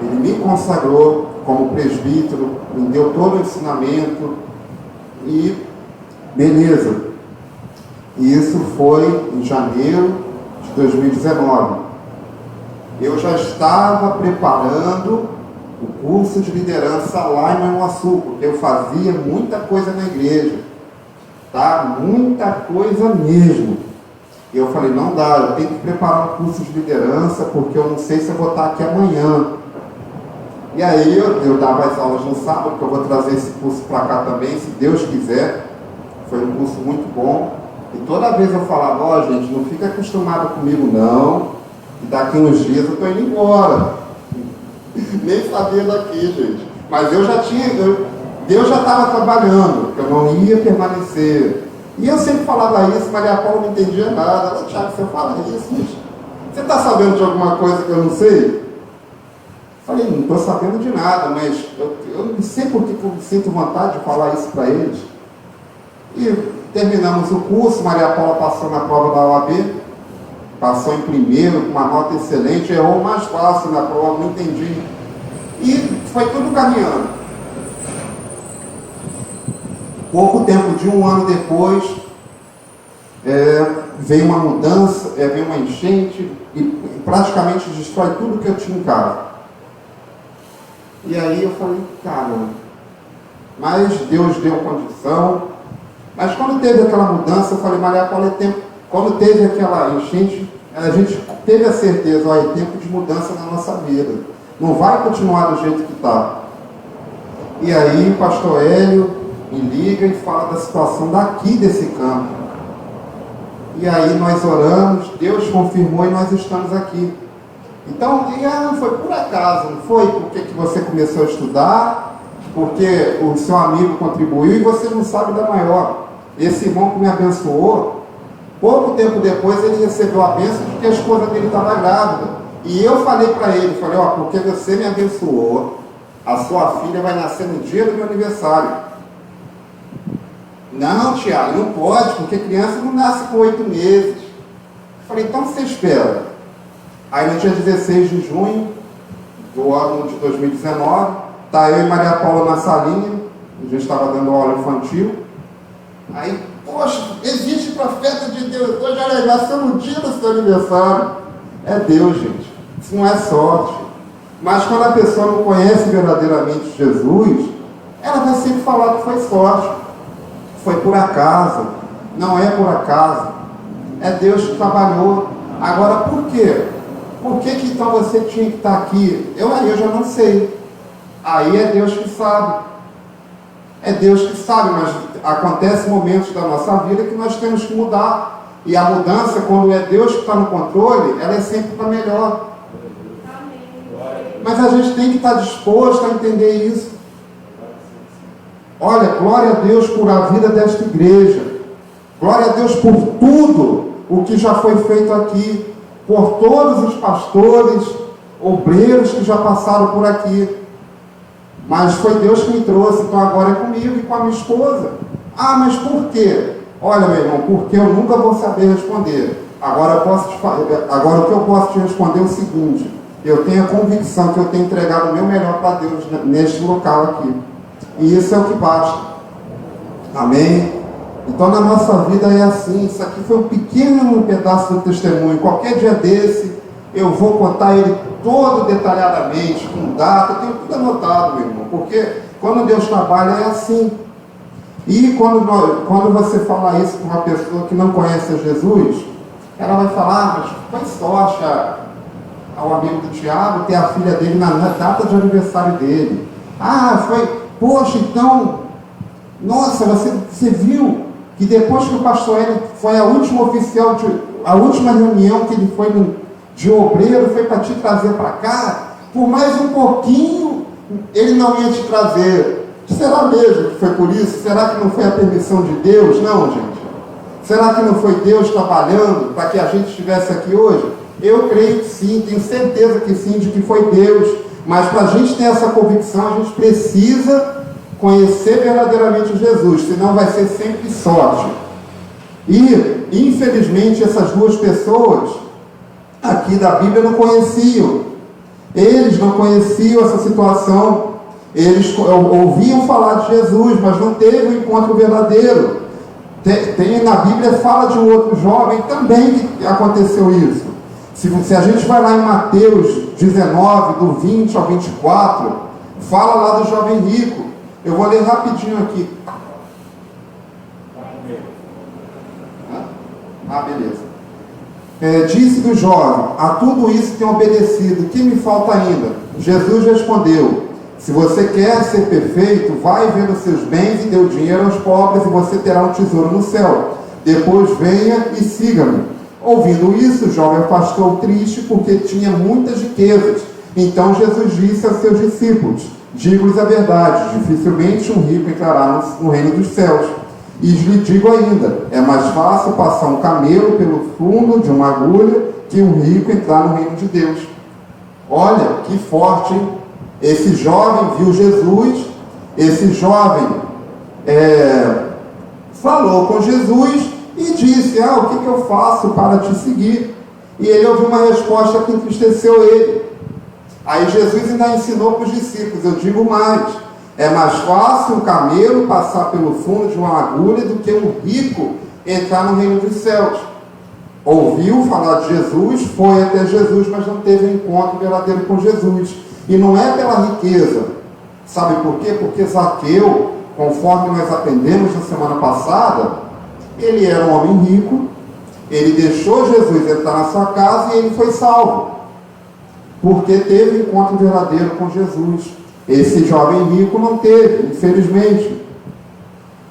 ele me consagrou como presbítero, me deu todo o ensinamento, e beleza. E isso foi em janeiro de 2019. Eu já estava preparando o curso de liderança lá em Manhuaçu, porque eu fazia muita coisa na igreja, tá? Muita coisa mesmo. E eu falei, não dá, eu tenho que preparar um curso de liderança, porque eu não sei se eu vou estar aqui amanhã. E aí eu dava as aulas no sábado, porque eu vou trazer esse curso para cá também, se Deus quiser. Foi um curso muito bom. E toda vez eu falava, gente, não fica acostumado comigo não, e daqui uns dias eu estou indo embora. Nem sabia daqui, gente. Mas eu já tinha, Deus já estava trabalhando, que eu não ia permanecer. E eu sempre falava isso, Maria Paula não entendia nada. Ela, Tiago, você fala isso, gente. Você está sabendo de alguma coisa que eu não sei? Falei, não estou sabendo de nada, mas eu não sei por que eu sinto vontade de falar isso para eles. E terminamos o curso, Maria Paula passou na prova da OAB, passou em primeiro, com uma nota excelente, errou o mais fácil na prova, não entendi. E foi tudo caminhando. Pouco tempo, de um ano depois, veio uma mudança, veio uma enchente e praticamente destrói tudo que eu tinha em casa. E aí eu falei, caramba, mas Deus deu condição. Mas quando teve aquela mudança, eu falei, Maria Paula, é tempo. Quando teve aquela enchente, a gente teve a certeza, é tempo de mudança na nossa vida. Não vai continuar do jeito que está. E aí o pastor Hélio me liga e fala da situação daqui desse campo. E aí nós oramos, Deus confirmou e nós estamos aqui. Então, foi por acaso, não foi porque que você começou a estudar, porque o seu amigo contribuiu e você não sabe da maior. Esse irmão que me abençoou, pouco tempo depois ele recebeu a bênção de que a esposa dele estava grávida. E eu falei para ele, porque você me abençoou, a sua filha vai nascer no dia do meu aniversário. Não, Tiago, não pode, porque criança não nasce com 8 meses. Eu falei, então você espera. Aí no dia 16 de junho do ano de 2019, tá eu e Maria Paula na salinha, a gente estava dando aula infantil. Aí, poxa, existe profeta de Deus, hoje ela nasceu no dia do seu aniversário. É Deus, gente, isso não é sorte. Mas quando a pessoa não conhece verdadeiramente Jesus, ela vai sempre falar que foi sorte, foi por acaso. Não é por acaso, é Deus que trabalhou. Agora, por quê? Por que então você tinha que estar aqui? Eu já não sei. Aí é Deus que sabe. É Deus que sabe, mas acontecem momentos da nossa vida que nós temos que mudar. E a mudança, quando é Deus que está no controle, ela é sempre para melhor. Mas a gente tem que estar disposto a entender isso. Olha, glória a Deus por a vida desta igreja. Glória a Deus por tudo o que já foi feito aqui. Por todos os pastores, obreiros que já passaram por aqui. Mas foi Deus que me trouxe, então agora é comigo e com a minha esposa. Ah, mas por quê? Olha, meu irmão, porque eu nunca vou saber responder. Agora o que eu posso te responder é o seguinte: eu tenho a convicção que eu tenho entregado o meu melhor para Deus neste local aqui. E isso é o que basta. Amém? Então na nossa vida é assim. Isso aqui foi um pequeno pedaço do testemunho. Qualquer dia desse eu vou contar ele todo detalhadamente, com data, eu tenho tudo anotado, meu irmão, porque quando Deus trabalha é assim. E quando você fala isso para uma pessoa que não conhece Jesus, ela vai falar, mas foi sorte ao amigo do Tiago ter a filha dele na data de aniversário dele. Poxa, então, nossa, você viu que depois que o pastor Hélio foi a última reunião que ele foi de obreiro, foi para te trazer para cá, por mais um pouquinho, ele não ia te trazer. Será mesmo que foi por isso? Será que não foi a permissão de Deus? Não, gente. Será que não foi Deus trabalhando para que a gente estivesse aqui hoje? Eu creio que sim, tenho certeza que sim, de que foi Deus. Mas para a gente ter essa convicção, a gente precisa conhecer verdadeiramente Jesus, senão vai ser sempre sorte. E, infelizmente, essas duas pessoas aqui da Bíblia não conheciam. Eles não conheciam essa situação. Eles ouviam falar de Jesus, mas não teve um encontro verdadeiro. Tem na Bíblia, fala de um outro jovem também que aconteceu isso. Se a gente vai lá em Mateus 19, do 20 ao 24, fala lá do jovem rico. Eu vou ler rapidinho aqui. Beleza. Disse do jovem: a tudo isso tem obedecido, que me falta ainda? Jesus respondeu: se você quer ser perfeito, vai venda os seus bens e dê o dinheiro aos pobres, e você terá um tesouro no céu. Depois venha e siga-me. Ouvindo isso, o jovem afastou triste, porque tinha muitas riquezas. Então Jesus disse aos seus discípulos: digo-lhes a verdade, dificilmente um rico entrará no reino dos céus. E lhe digo ainda, é mais fácil passar um camelo pelo fundo de uma agulha que um rico entrar no reino de Deus. Olha, que forte, hein? Esse jovem viu Jesus, esse jovem falou com Jesus e disse: o que eu faço para te seguir? E ele ouviu uma resposta que entristeceu ele. Aí Jesus ainda ensinou para os discípulos: eu digo mais, é mais fácil um camelo passar pelo fundo de uma agulha do que um rico entrar no reino dos céus. Ouviu falar de Jesus, foi até Jesus, mas não teve um encontro verdadeiro com Jesus. E não é pela riqueza. Sabe por quê? Porque Zaqueu, conforme nós aprendemos na semana passada, ele era um homem rico, ele deixou Jesus entrar na sua casa e ele foi salvo, porque teve um encontro verdadeiro com Jesus. Esse jovem rico não teve, infelizmente.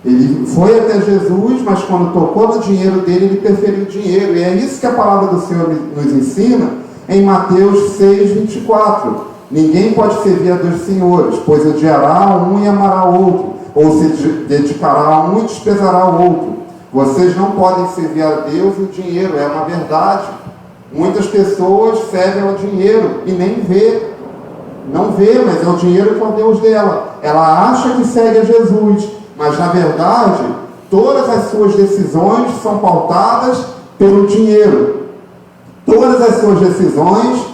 Ele foi até Jesus, mas quando tocou no dinheiro dele, ele preferiu o dinheiro. E é isso que a palavra do Senhor nos ensina em Mateus 6, 24. Ninguém pode servir a dois senhores, pois odiará a um e amará o outro, ou se dedicará a um e desprezará o outro. Vocês não podem servir a Deus e o dinheiro, é uma verdade. Muitas pessoas servem ao dinheiro e nem vê. Não vê, mas é o dinheiro que é o Deus dela. Ela acha que segue a Jesus, mas na verdade, todas as suas decisões são pautadas pelo dinheiro. Todas as suas decisões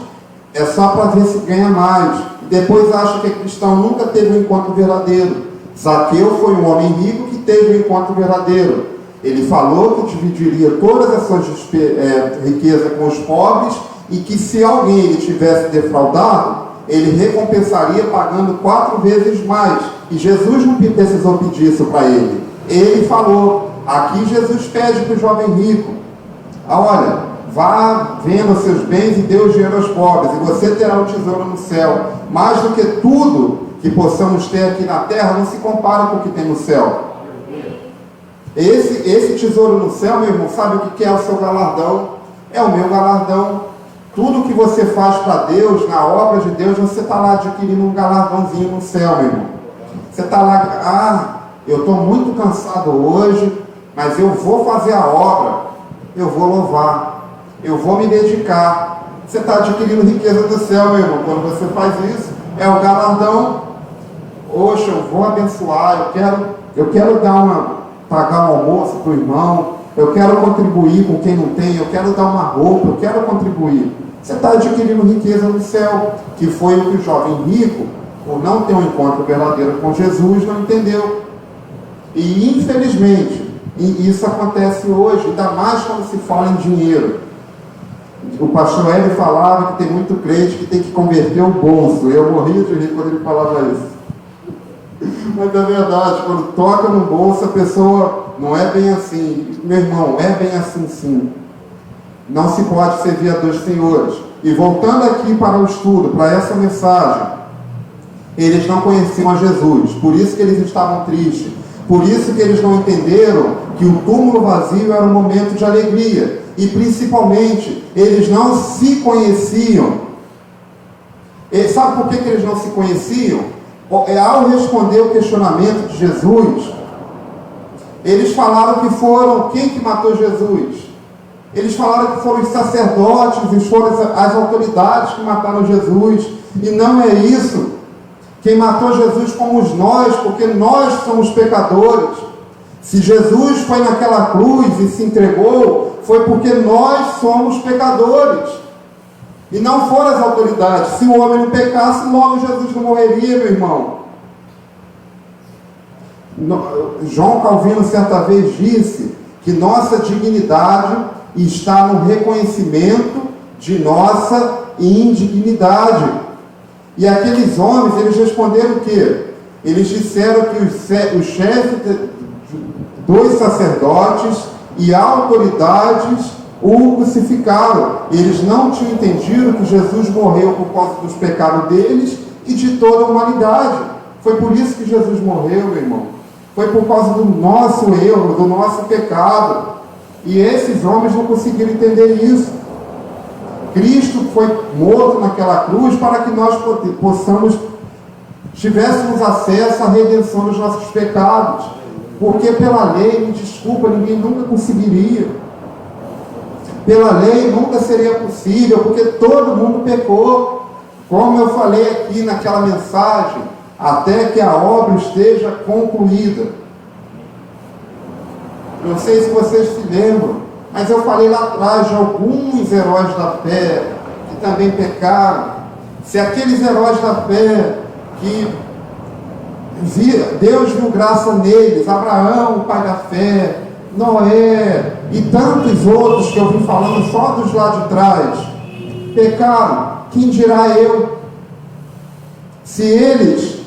é só para ver se ganha mais. E depois acha que cristão nunca teve um encontro verdadeiro. Zaqueu foi um homem rico que teve um encontro verdadeiro. Ele falou que dividiria todas as suas riquezas com os pobres e que se alguém ele tivesse defraudado, ele recompensaria pagando 4 vezes mais. E Jesus não precisou pedir isso para ele. Ele falou. Aqui Jesus pede para o jovem rico: olha, vá venda seus bens e dê o dinheiro aos pobres, e você terá um tesouro no céu. Mais do que tudo que possamos ter aqui na terra, não se compara com o que tem no céu. Esse tesouro no céu, meu irmão, sabe o que é o seu galardão? É o meu galardão. Tudo que você faz para Deus, na obra de Deus, você está lá adquirindo um galardãozinho no céu, meu irmão. Você está lá: eu estou muito cansado hoje, mas eu vou fazer a obra, eu vou louvar, eu vou me dedicar. Você está adquirindo riqueza do céu, meu irmão. Quando você faz isso, é o galardão. Poxa, eu vou abençoar, eu quero pagar um almoço para o irmão, eu quero contribuir com quem não tem, eu quero dar uma roupa, eu quero contribuir. Você está adquirindo riqueza no céu, que foi o que o jovem rico, por não ter um encontro verdadeiro com Jesus, não entendeu. E infelizmente, isso acontece hoje, ainda mais quando se fala em dinheiro. O pastor Hélio falava que tem muito crente que tem que converter o bolso. Eu morria de rir quando ele falava isso. Mas é verdade, quando toca no bolso, a pessoa não é bem assim. Meu irmão, é bem assim sim. Não se pode servir a dois senhores. E voltando aqui para o estudo, para essa mensagem, eles não conheciam a Jesus, por isso que eles estavam tristes, por isso que eles não entenderam que o túmulo vazio era um momento de alegria, e principalmente, eles não se conheciam. E sabe por que eles não se conheciam? Ao responder o questionamento de Jesus, eles falaram que foram, quem que matou Jesus? Eles falaram que foram os sacerdotes e foram as autoridades que mataram Jesus, e não é isso. Quem matou Jesus fomos nós, porque nós somos pecadores. Se Jesus foi naquela cruz e se entregou, foi porque nós somos pecadores, e não foram as autoridades. Se o homem não pecasse, logo Jesus não morreria, meu irmão. João Calvino certa vez disse que nossa dignidade está no reconhecimento de nossa indignidade. E aqueles homens, eles responderam o quê? Eles disseram que os chefes dos sacerdotes e autoridades o crucificaram. Eles não tinham entendido que Jesus morreu por causa dos pecados deles e de toda a humanidade. Foi por isso que Jesus morreu, meu irmão. Foi por causa do nosso erro, do nosso pecado. E esses homens não conseguiram entender isso. Cristo foi morto naquela cruz para que nós tivéssemos acesso à redenção dos nossos pecados. Porque pela lei, me desculpa, ninguém nunca conseguiria. Pela lei nunca seria possível, porque todo mundo pecou. Como eu falei aqui naquela mensagem, até que a obra esteja concluída. Não sei se vocês se lembram, mas eu falei lá atrás de alguns heróis da fé que também pecaram. Se aqueles heróis da fé que Deus viu graça neles, Abraão, o pai da fé, Noé e tantos outros que eu vim falando só dos lá de trás, pecaram, quem dirá eu? Se eles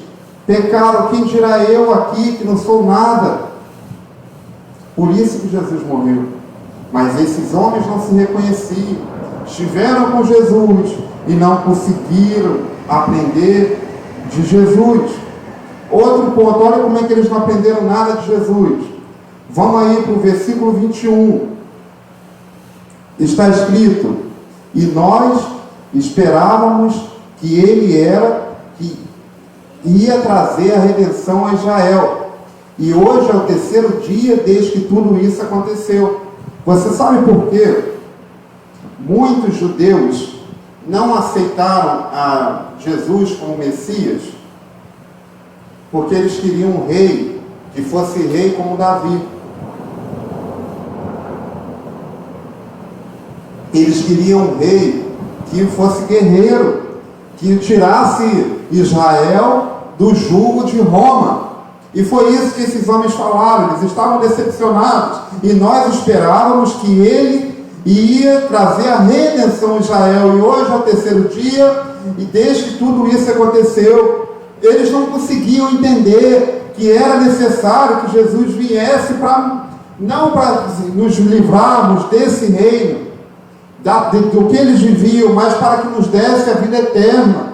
pecaram, quem dirá eu aqui que não sou nada? Por isso que Jesus morreu. Mas esses homens não se reconheciam, estiveram com Jesus e não conseguiram aprender de Jesus. Outro ponto, olha como é que eles não aprenderam nada de Jesus. Vamos aí para o versículo 21. Está escrito: e nós esperávamos que ele que ia trazer a redenção a Israel. E hoje é o terceiro dia desde que tudo isso aconteceu. Você sabe por quê? Muitos judeus não aceitaram a Jesus como Messias, porque eles queriam um rei que fosse rei como Davi. Eles queriam um rei que fosse guerreiro, que tirasse Israel do jugo de Roma. E foi isso que esses homens falaram, eles estavam decepcionados. E nós esperávamos que ele ia trazer a redenção a Israel. E hoje é o terceiro dia, e desde que tudo isso aconteceu, eles não conseguiam entender que era necessário que Jesus viesse não para nos livrarmos desse reino, do que eles viviam, mas para que nos desse a vida eterna.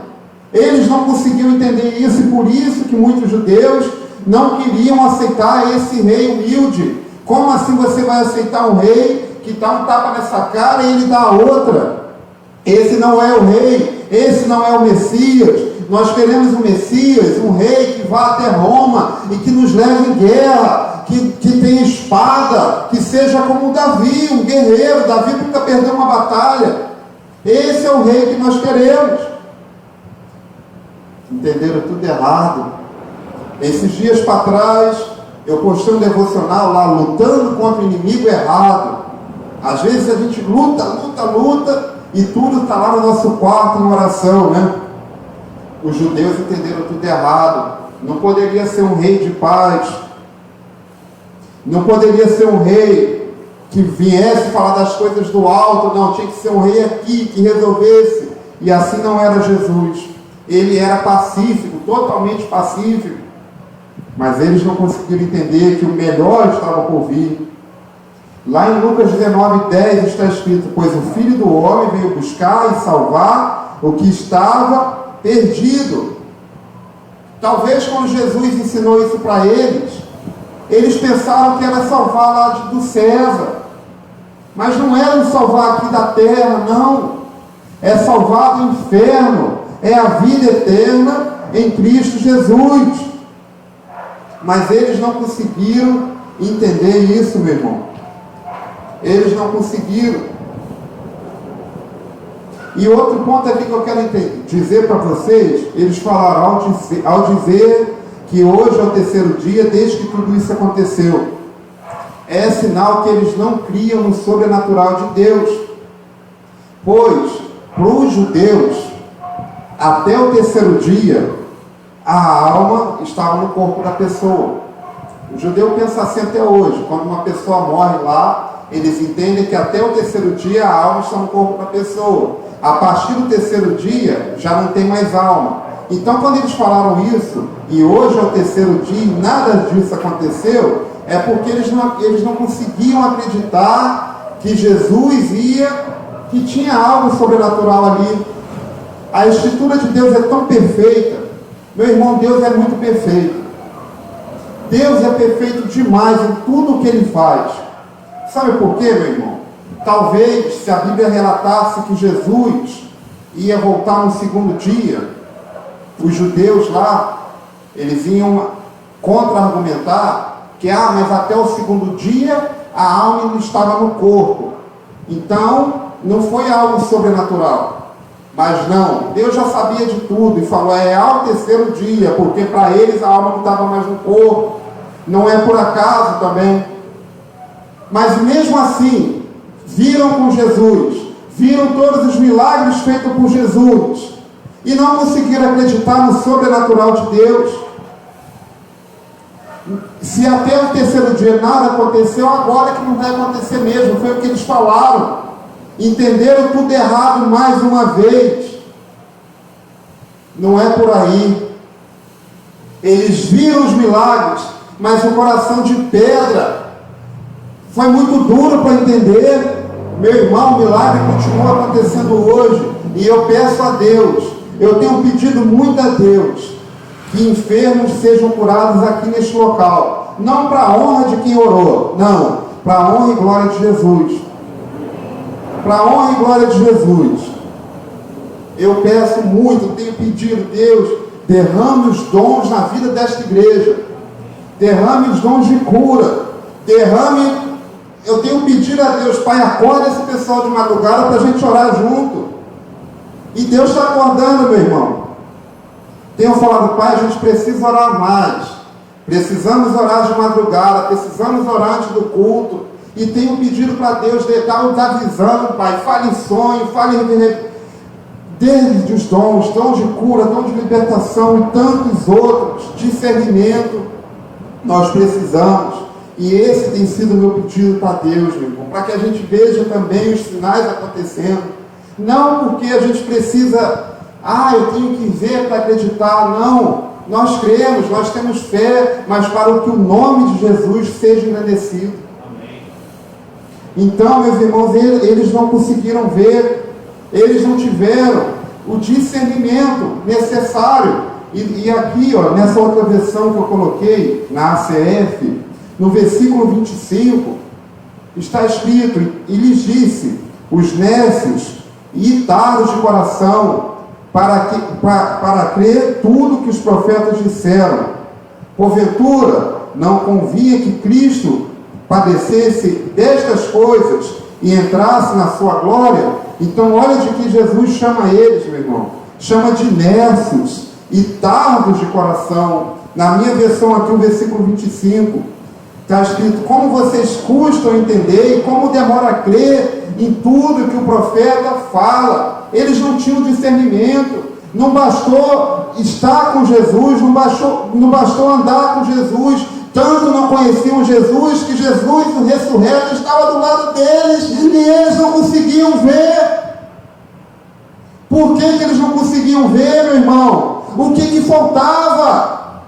Eles não conseguiam entender isso, e por isso que muitos judeus não queriam aceitar esse rei humilde. Como assim você vai aceitar um rei que dá um tapa nessa cara e ele dá outra? Esse não é o rei, esse não é o Messias. Nós queremos um Messias, um rei que vá até Roma e que nos leve em guerra, que tenha espada, que seja como Davi, um guerreiro. Davi nunca perdeu uma batalha. Esse é o rei que nós queremos. Entenderam tudo errado. Esses dias para trás, eu postei um devocional lá, lutando contra o inimigo errado. Às vezes a gente luta, e tudo está lá no nosso quarto, em oração, né? Os judeus entenderam tudo errado. Não poderia ser um rei de paz. Não poderia ser um rei que viesse falar das coisas do alto. Não, tinha que ser um rei aqui, que resolvesse. E assim não era Jesus. Ele era pacífico, totalmente pacífico. Mas eles não conseguiram entender que o melhor estava por vir. Lá em Lucas 19:10 está escrito: pois o Filho do Homem veio buscar e salvar o que estava perdido. Talvez quando Jesus ensinou isso para eles pensaram que era salvar lá do César. Mas não era salvar aqui da terra, não. É salvar do inferno. É a vida eterna em Cristo Jesus. Mas eles não conseguiram entender isso, meu irmão. Eles não conseguiram. E outro ponto aqui que eu quero dizer para vocês, eles falaram ao dizer que hoje é o terceiro dia desde que tudo isso aconteceu. É sinal que eles não criam no sobrenatural de Deus. Pois, para os judeus, até o terceiro dia, a alma estava no corpo da pessoa. O judeu pensa assim até hoje. Quando uma pessoa morre lá, eles entendem que até o terceiro dia a alma está no corpo da pessoa. A partir do terceiro dia, já não tem mais alma. Então, quando eles falaram isso, e hoje é o terceiro dia e nada disso aconteceu, é porque eles não conseguiam acreditar que Jesus que tinha algo sobrenatural ali. A Escritura de Deus é tão perfeita. Meu irmão, Deus é muito perfeito. Deus é perfeito demais em tudo o que Ele faz. Sabe por quê, meu irmão? Talvez, se a Bíblia relatasse que Jesus ia voltar no segundo dia, os judeus lá, eles iam contra-argumentar que, mas até o segundo dia a alma não estava no corpo. Então, não foi algo sobrenatural. Mas não, Deus já sabia de tudo e falou, é ao terceiro dia, porque para eles a alma não estava mais no corpo, não é por acaso também. Mas mesmo assim, viram com Jesus, viram todos os milagres feitos por Jesus, e não conseguiram acreditar no sobrenatural de Deus. Se até o terceiro dia nada aconteceu, agora que não vai acontecer mesmo, foi o que eles falaram. Entenderam tudo errado mais uma vez. Não é por aí. Eles viram os milagres, mas o coração de pedra foi muito duro para entender. Meu irmão, o milagre continua acontecendo hoje, e eu peço a Deus, eu tenho pedido muito a Deus, que enfermos sejam curados aqui neste local, não para a honra de quem orou, não, para a honra e glória de Jesus, para a honra e glória de Jesus. Eu peço muito, tenho pedido, Deus, derrame os dons na vida desta igreja, derrame os dons de cura, derrame. Eu tenho pedido a Deus, Pai, acorda esse pessoal de madrugada para a gente orar junto. E Deus está acordando, meu irmão. Tenho falado, Pai, a gente precisa orar mais. Precisamos orar de madrugada, precisamos orar antes do culto. E tenho pedido para Deus, dar a visão, Pai. Fale em sonho, fale em... Desde os dons de cura, dom de libertação e tantos outros, discernimento, nós precisamos. E esse tem sido o meu pedido para Deus, meu irmão, para que a gente veja também os sinais acontecendo. Não porque a gente precisa, eu tenho que ver para acreditar, não. Nós cremos, nós temos fé, mas para que o nome de Jesus seja engrandecido. Amém. Então, meus irmãos, eles não conseguiram ver, eles não tiveram o discernimento necessário. E aqui, nessa outra versão que eu coloquei, na ACF, no versículo 25, está escrito, e lhes disse, os nécios e taros de coração, para crer tudo que os profetas disseram. Porventura, não convinha que Cristo padecesse destas coisas e entrasse na sua glória? Então, olha de que Jesus chama eles, meu irmão. Chama de nécios e tardos de coração. Na minha versão aqui, o versículo 25, está escrito, como vocês custam a entender e como demora a crer em tudo que o profeta fala. Eles não tinham discernimento. Não bastou estar com Jesus, não bastou andar com Jesus. Tanto não conheciam Jesus, que Jesus, o ressurreto, estava do lado deles, e eles não conseguiam ver. Por que eles não conseguiam ver, meu irmão? O que faltava?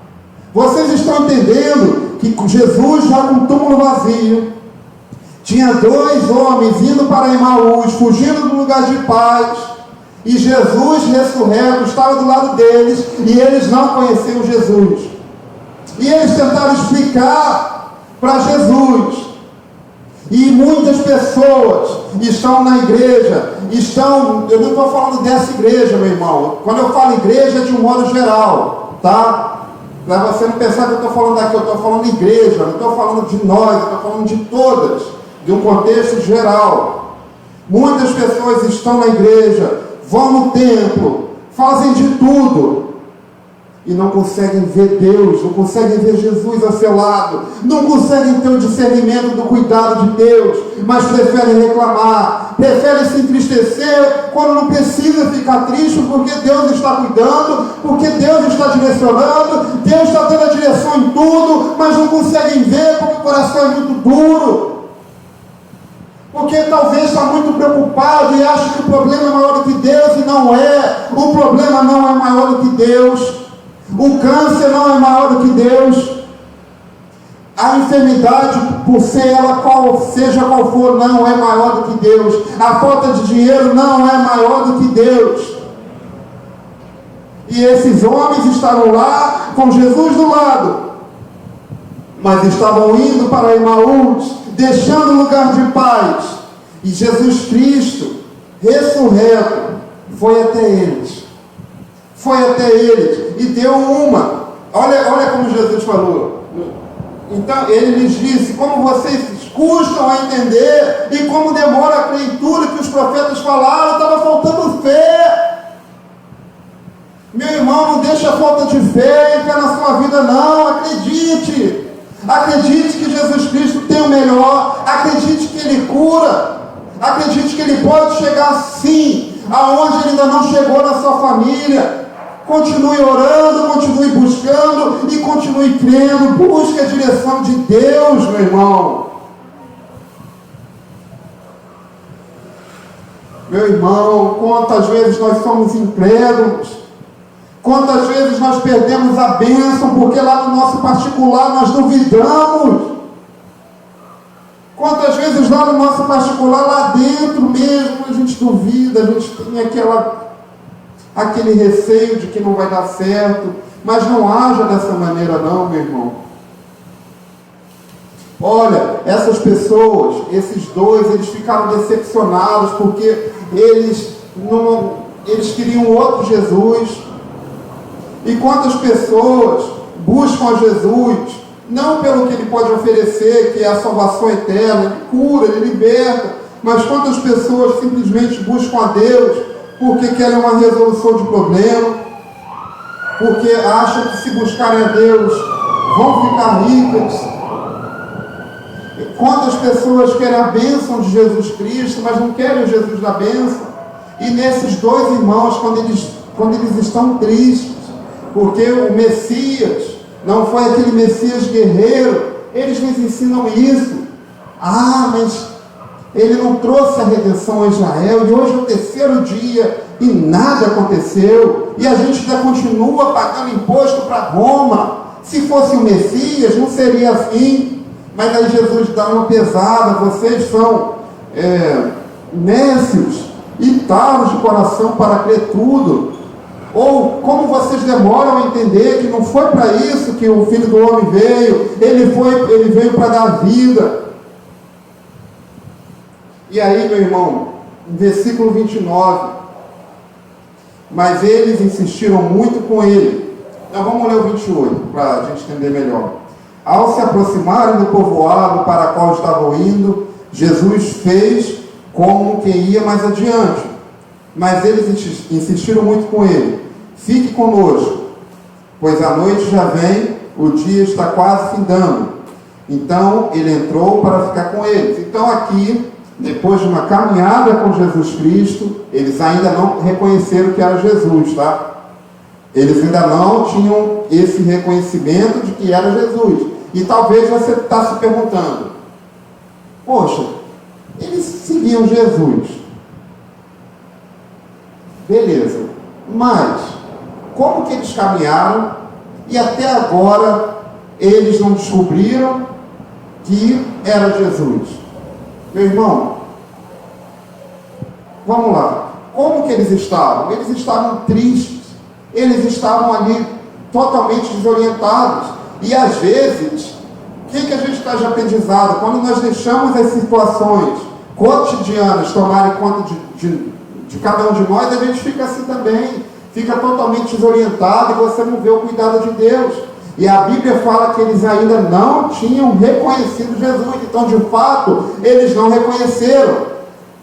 Vocês estão entendendo que Jesus, já com o túmulo vazio, tinha 2 homens indo para Emaús, fugindo do lugar de paz, e Jesus ressurreto estava do lado deles, e eles não conheciam Jesus. E eles tentaram explicar para Jesus. E muitas pessoas estão na igreja, eu não estou falando dessa igreja, meu irmão. Quando eu falo igreja, é de um modo geral, tá? Para você não pensar que eu estou falando daqui, eu estou falando igreja, não estou falando de nós, eu estou falando de todas, de um contexto geral. Muitas pessoas estão na igreja, vão no templo, fazem de tudo, e não conseguem ver Deus, não conseguem ver Jesus ao seu lado, não conseguem ter o discernimento do cuidado de Deus, mas preferem reclamar, preferem se entristecer quando não precisa ficar triste, porque Deus está cuidando, porque Deus está direcionando, Deus está dando a direção em tudo, mas não conseguem ver porque o coração é muito duro, porque talvez está muito preocupado e acha que o problema é maior do que Deus, e não é. O problema não é maior do que Deus. O câncer não é maior do que Deus. A enfermidade, por ser ela seja qual for, não é maior do que Deus. A falta de dinheiro não é maior do que Deus. E esses homens estavam lá com Jesus do lado, mas estavam indo para Emaús, deixando o lugar de paz. E Jesus Cristo, ressurreto, foi até eles. E deu uma. Olha como Jesus falou. Então, ele lhes disse, como vocês custam a entender e como demora a crer em tudo que os profetas falaram, estava faltando fé. falta de fé entra na sua vida, não. Acredite. Acredite que Jesus Cristo tem o melhor. Acredite que Ele cura. Acredite que Ele pode chegar sim, aonde Ele ainda não chegou na sua família. Continue orando, continue buscando e continue crendo. Busque a direção de Deus, meu irmão. Meu irmão, quantas vezes nós somos incrédulos, quantas vezes nós perdemos a bênção, porque lá no nosso particular nós duvidamos. Quantas vezes lá no nosso particular, lá dentro mesmo, a gente duvida, a gente tem aquele receio de que não vai dar certo, mas não haja dessa maneira não, meu irmão. Olha, essas pessoas, esses dois, eles ficaram decepcionados porque eles queriam outro Jesus. E quantas pessoas buscam a Jesus, não pelo que Ele pode oferecer, que é a salvação eterna, Ele cura, Ele liberta, mas quantas pessoas simplesmente buscam a Deus porque querem uma resolução de problema, porque acham que se buscarem a Deus vão ficar ricas. Quantas pessoas querem a bênção de Jesus Cristo, mas não querem o Jesus da bênção. E nesses dois irmãos, quando eles estão tristes, porque o Messias não foi aquele Messias guerreiro, eles nos ensinam isso. Mas Ele não trouxe a redenção a Israel, e hoje é o terceiro dia, e nada aconteceu, e a gente ainda continua pagando imposto para Roma. Se fosse o Messias, não seria assim. Mas aí Jesus dá uma pesada: vocês são nécios e taros de coração para crer tudo. Ou como vocês demoram a entender que não foi para isso que o Filho do Homem veio, ele veio para dar vida. E aí, meu irmão, versículo 29, mas eles insistiram muito com ele. Então vamos ler o 28, para a gente entender melhor. Ao se aproximarem do povoado para o qual estavam indo, Jesus fez como quem ia mais adiante. Mas eles insistiram muito com ele: fique conosco, pois a noite já vem, o dia está quase findando. Então ele entrou para ficar com eles. Então aqui, depois de uma caminhada com Jesus Cristo, eles ainda não reconheceram que era Jesus, tá? Eles ainda não tinham esse reconhecimento de que era Jesus. E talvez você está se perguntando: poxa, eles seguiam Jesus, beleza, mas como que eles caminharam e até agora eles não descobriram que era Jesus? Meu irmão, vamos lá. Como que eles estavam? Eles estavam tristes, eles estavam ali totalmente desorientados. E às vezes, o que a gente está de aprendizado? Quando nós deixamos as situações cotidianas tomarem conta de cada um de nós, a gente fica assim também, fica totalmente desorientado e você não vê o cuidado de Deus. E a Bíblia fala que eles ainda não tinham reconhecido Jesus, então de fato eles não reconheceram.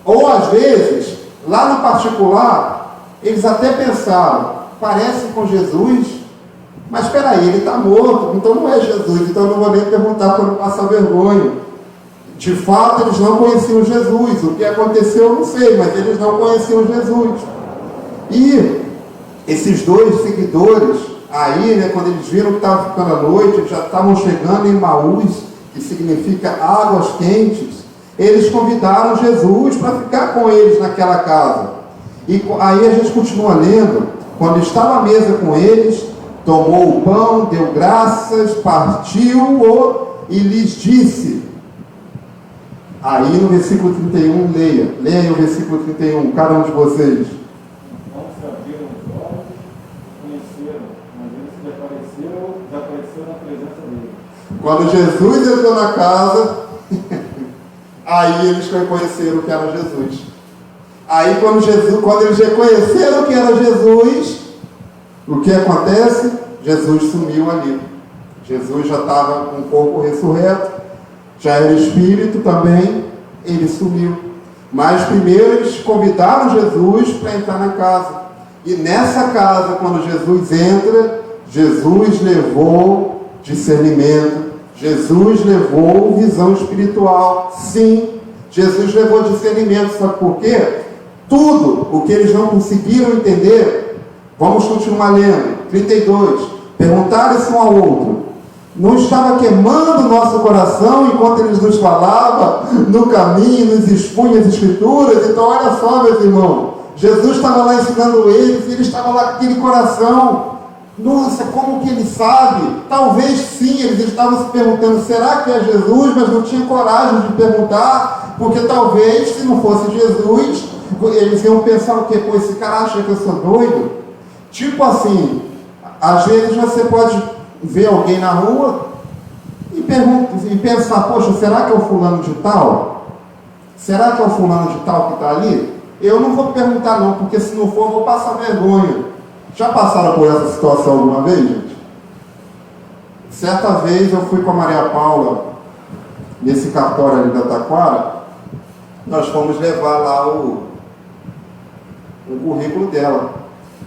Ou às vezes, lá no particular, eles até pensaram: parece com Jesus, mas espera aí, ele está morto, então não é Jesus, então eu não vou nem perguntar para não passar vergonha. De fato, eles não conheciam Jesus. O que aconteceu eu não sei, mas eles não conheciam Jesus. E esses dois seguidores, aí, quando eles viram que estava ficando a noite, eles já estavam chegando em Emaús, que significa águas quentes, eles convidaram Jesus para ficar com eles naquela casa. E aí a gente continua lendo: quando estava à mesa com eles, tomou o pão, deu graças, partiu-o e lhes disse. Aí no versículo 31, leia aí o versículo 31, cada um de vocês. Não se abriram os olhos, conheceram, mas eles desapareceram na presença dele. Quando Jesus entrou na casa, aí eles reconheceram que era Jesus. Aí quando eles reconheceram que era Jesus, o que acontece? Jesus sumiu ali. Jesus já estava com o corpo ressurreto, já era espírito também, ele sumiu. Mas primeiro eles convidaram Jesus para entrar na casa. E nessa casa, quando Jesus entra, Jesus levou discernimento, Jesus levou visão espiritual. Sim, Jesus levou discernimento. Sabe por quê? Tudo o que eles não conseguiram entender, vamos continuar lendo. 32. Perguntaram-se um ao outro: não estava queimando o nosso coração enquanto eles nos falavam no caminho, nos expunha as Escrituras? Então olha só, meus irmãos, Jesus estava lá ensinando eles, e ele estava lá com aquele coração. Nossa, como que ele sabe? Talvez sim, eles estavam se perguntando, será que é Jesus? Mas não tinha coragem de perguntar, porque talvez, se não fosse Jesus, eles iam pensar o quê? Pô, esse cara acha que eu sou doido? Tipo assim, às vezes você pode ver alguém na rua e pensar, poxa, será que é o fulano de tal? Será que é o fulano de tal que está ali? Eu não vou perguntar não, porque se não for, eu vou passar vergonha. Já passaram por essa situação alguma vez, gente? Certa vez eu fui com a Maria Paula nesse cartório ali da Taquara. Nós fomos levar lá o currículo dela.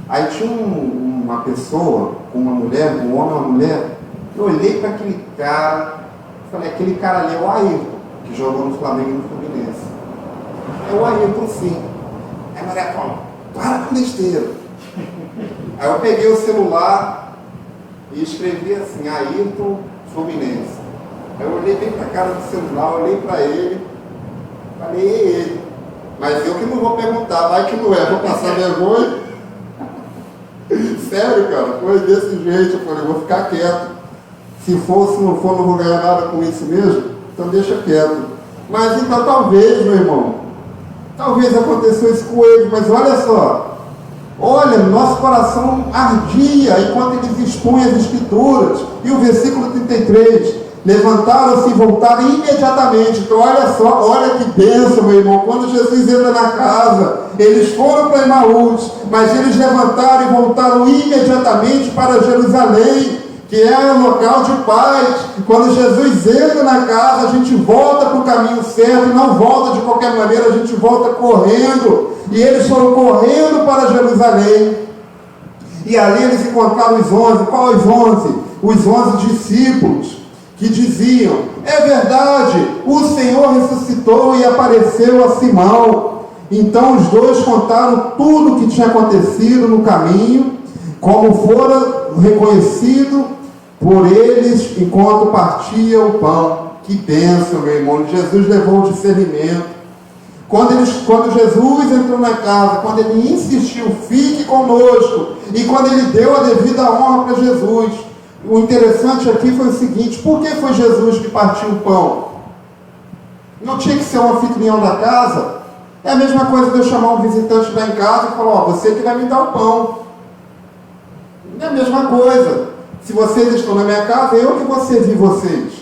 Aí tinha uma pessoa, uma mulher, um homem, uma mulher. Eu olhei para aquele cara, falei, aquele cara ali é o Ayrton, que jogou no Flamengo e no Fluminense. É o Ayrton, sim. Aí Maria Paula, para com besteira. Aí eu peguei o celular e escrevi assim, Ayrton Fluminense. Aí eu olhei bem para a cara do celular, olhei para ele, falei, é ele. Mas eu que não vou perguntar, vai que não é, vou passar vergonha. Sério, cara, foi desse jeito. Eu falei, vou ficar quieto. Se for, se não for, não vou ganhar nada com isso mesmo, então deixa quieto. Mas então talvez, meu irmão, talvez aconteceu isso com ele, mas olha só. Olha, nosso coração ardia enquanto eles expunham as Escrituras. E o versículo 33, levantaram-se e voltaram imediatamente. Então olha só, olha que bênção, meu irmão. Quando Jesus entra na casa, eles foram para Emaús, mas eles levantaram e voltaram imediatamente para Jerusalém, que é um local de paz. Quando Jesus entra na casa, a gente volta para o caminho certo, e não volta de qualquer maneira, a gente volta correndo. E eles foram correndo para Jerusalém. E ali eles encontraram os 11. Qual os 11? Os 11 discípulos, que diziam, é verdade, o Senhor ressuscitou e apareceu a Simão. Então os dois contaram tudo o que tinha acontecido no caminho, como fora reconhecido por eles enquanto partia o pão. Que bênção, meu irmão. Jesus levou o discernimento. Quando Jesus entrou na casa, quando ele insistiu, fique conosco, e quando ele deu a devida honra para Jesus, o interessante aqui foi o seguinte: por que foi Jesus que partiu o pão? Não tinha que ser um anfitrião da casa? É a mesma coisa de eu chamar um visitante lá em casa e falar, ó, você que vai me dar o pão. É a mesma coisa. Se vocês estão na minha casa, eu que vou servir vocês.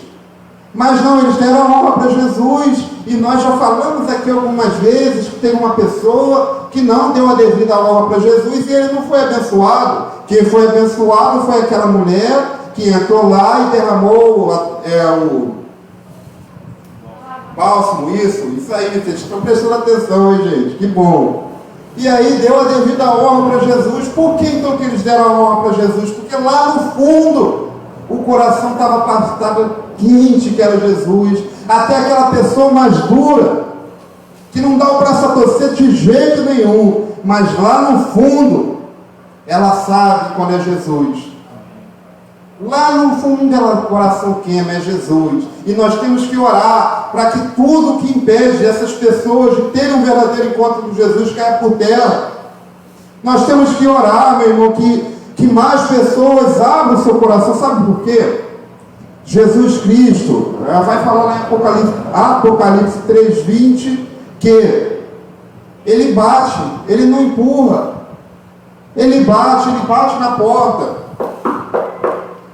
Mas não, eles deram honra para Jesus, e nós já falamos aqui algumas vezes que tem uma pessoa que não deu a devida honra para Jesus e ele não foi abençoado. Quem foi abençoado foi aquela mulher que entrou lá e derramou o bálsamo, isso aí, vocês estão prestando atenção, hein, gente? Que bom. E aí deu a devida honra para Jesus. Por que então que eles deram a honra para Jesus? Porque lá no fundo o coração estava quente, que era Jesus. Até aquela pessoa mais dura, que não dá o braço a torcer de jeito nenhum, mas lá no fundo ela sabe quando é Jesus. Lá no fundo dela, o coração queima, é Jesus. E nós temos que orar para que tudo que impede essas pessoas de terem um verdadeiro encontro com Jesus caia por terra. Nós temos que orar, meu irmão, que mais pessoas abram o seu coração. Sabe por quê? Jesus Cristo, ela vai falar lá em Apocalipse 3:20, que ele bate, ele não empurra. Ele bate na porta.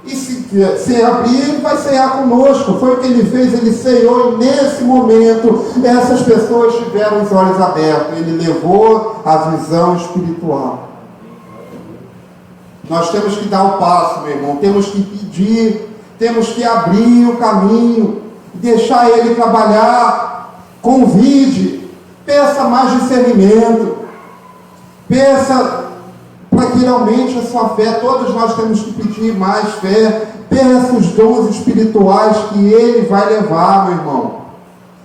E se abrir, ele vai ceiar conosco. Foi o que ele fez, ele ceiou, e nesse momento essas pessoas tiveram os olhos abertos. Ele levou a visão espiritual. Nós temos que dar o passo, meu irmão, temos que pedir, temos que abrir o caminho, deixar ele trabalhar, convide, peça mais discernimento, peça para que Ele aumente a sua fé. Todos nós temos que pedir mais fé. Peça os dons espirituais que Ele vai levar, meu irmão.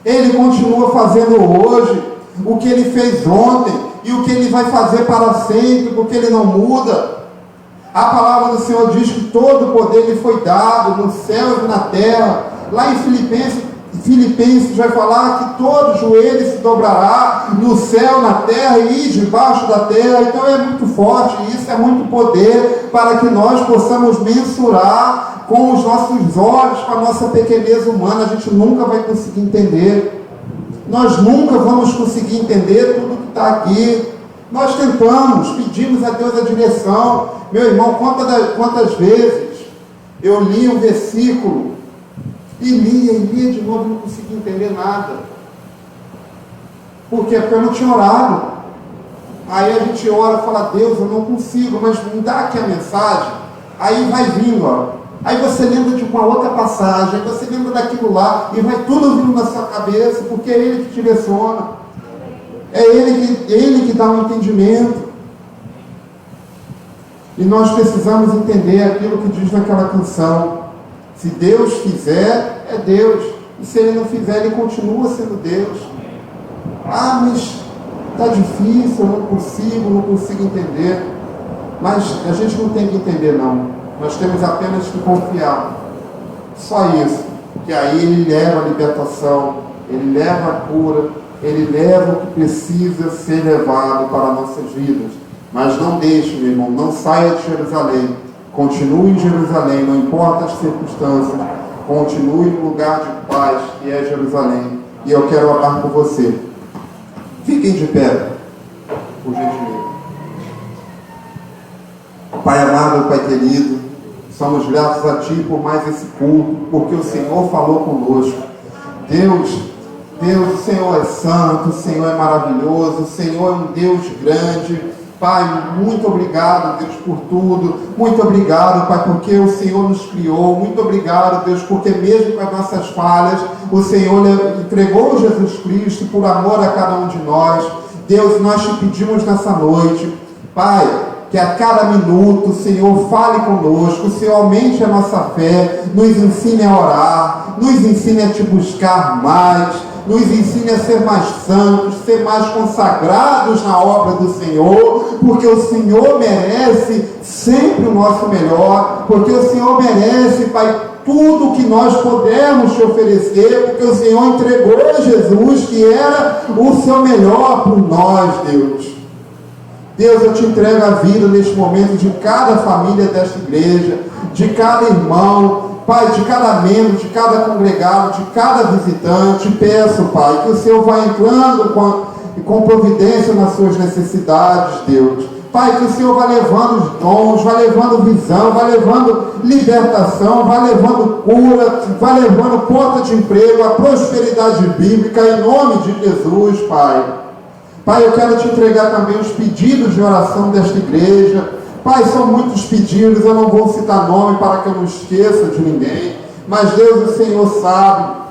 Ele continua fazendo hoje o que Ele fez ontem e o que Ele vai fazer para sempre, porque Ele não muda. A palavra do Senhor diz que todo o poder lhe foi dado no céu e na terra. Lá em Filipenses vai falar que todo joelho se dobrará no céu, na terra e debaixo da terra. Então é muito forte isso, é muito poder para que nós possamos mensurar com os nossos olhos, com a nossa pequenez humana. A gente nunca vai conseguir entender. Nós nunca vamos conseguir entender tudo que está aqui. Nós tentamos, pedimos a Deus a direção. Meu irmão, quantas vezes eu li um versículo e lia de novo e não conseguia entender nada. Por quê? Porque eu não tinha orado. Aí a gente ora e fala: Deus, eu não consigo, mas me dá aqui a mensagem. Aí vai vindo, ó. Aí você lembra de uma outra passagem, aí você lembra daquilo lá, e vai tudo vindo na sua cabeça, porque é Ele que direciona. É Ele que dá um entendimento. E nós precisamos entender aquilo que diz naquela canção: se Deus fizer, é Deus. E se Ele não fizer, Ele continua sendo Deus. Ah, mas está difícil, eu não consigo entender. Mas a gente não tem que entender, não. Nós temos apenas que confiar. Só isso. Que aí Ele leva a libertação, Ele leva a cura, Ele leva o que precisa ser levado para nossas vidas. Mas não deixe, meu irmão, não saia de Jerusalém. Continue em Jerusalém, não importa as circunstâncias. Continue no lugar de paz que é Jerusalém. E eu quero orar por você. Fiquem de pé, por gentileza. Pai amado, Pai querido, somos gratos a Ti por mais esse culto, porque o Senhor falou conosco. Deus, o Senhor é santo, o Senhor é maravilhoso, o Senhor é um Deus grande. Pai, muito obrigado, Deus, por tudo. Muito obrigado, Pai, porque o Senhor nos criou. Muito obrigado, Deus, porque mesmo com as nossas falhas, o Senhor entregou Jesus Cristo por amor a cada um de nós. Deus, nós te pedimos nessa noite, Pai, que a cada minuto o Senhor fale conosco, o Senhor aumente a nossa fé, nos ensine a orar, nos ensine a te buscar mais, nos ensine a ser mais santos, ser mais consagrados na obra do Senhor, porque o Senhor merece sempre o nosso melhor, porque o Senhor merece, Pai, tudo que nós podemos te oferecer, porque o Senhor entregou a Jesus, que era o seu melhor por nós, Deus. Deus, eu te entrego a vida neste momento de cada família desta igreja, de cada irmão, Pai, de cada membro, de cada congregado, de cada visitante. Peço, Pai, que o Senhor vá entrando com providência nas suas necessidades, Deus. Pai, que o Senhor vá levando os dons, vá levando visão, vá levando libertação, vá levando cura, vá levando porta de emprego, a prosperidade bíblica, em nome de Jesus, Pai. Pai, eu quero te entregar também os pedidos de oração desta igreja. Pai, são muitos pedidos, eu não vou citar nome para que eu não esqueça de ninguém, mas Deus, o Senhor sabe.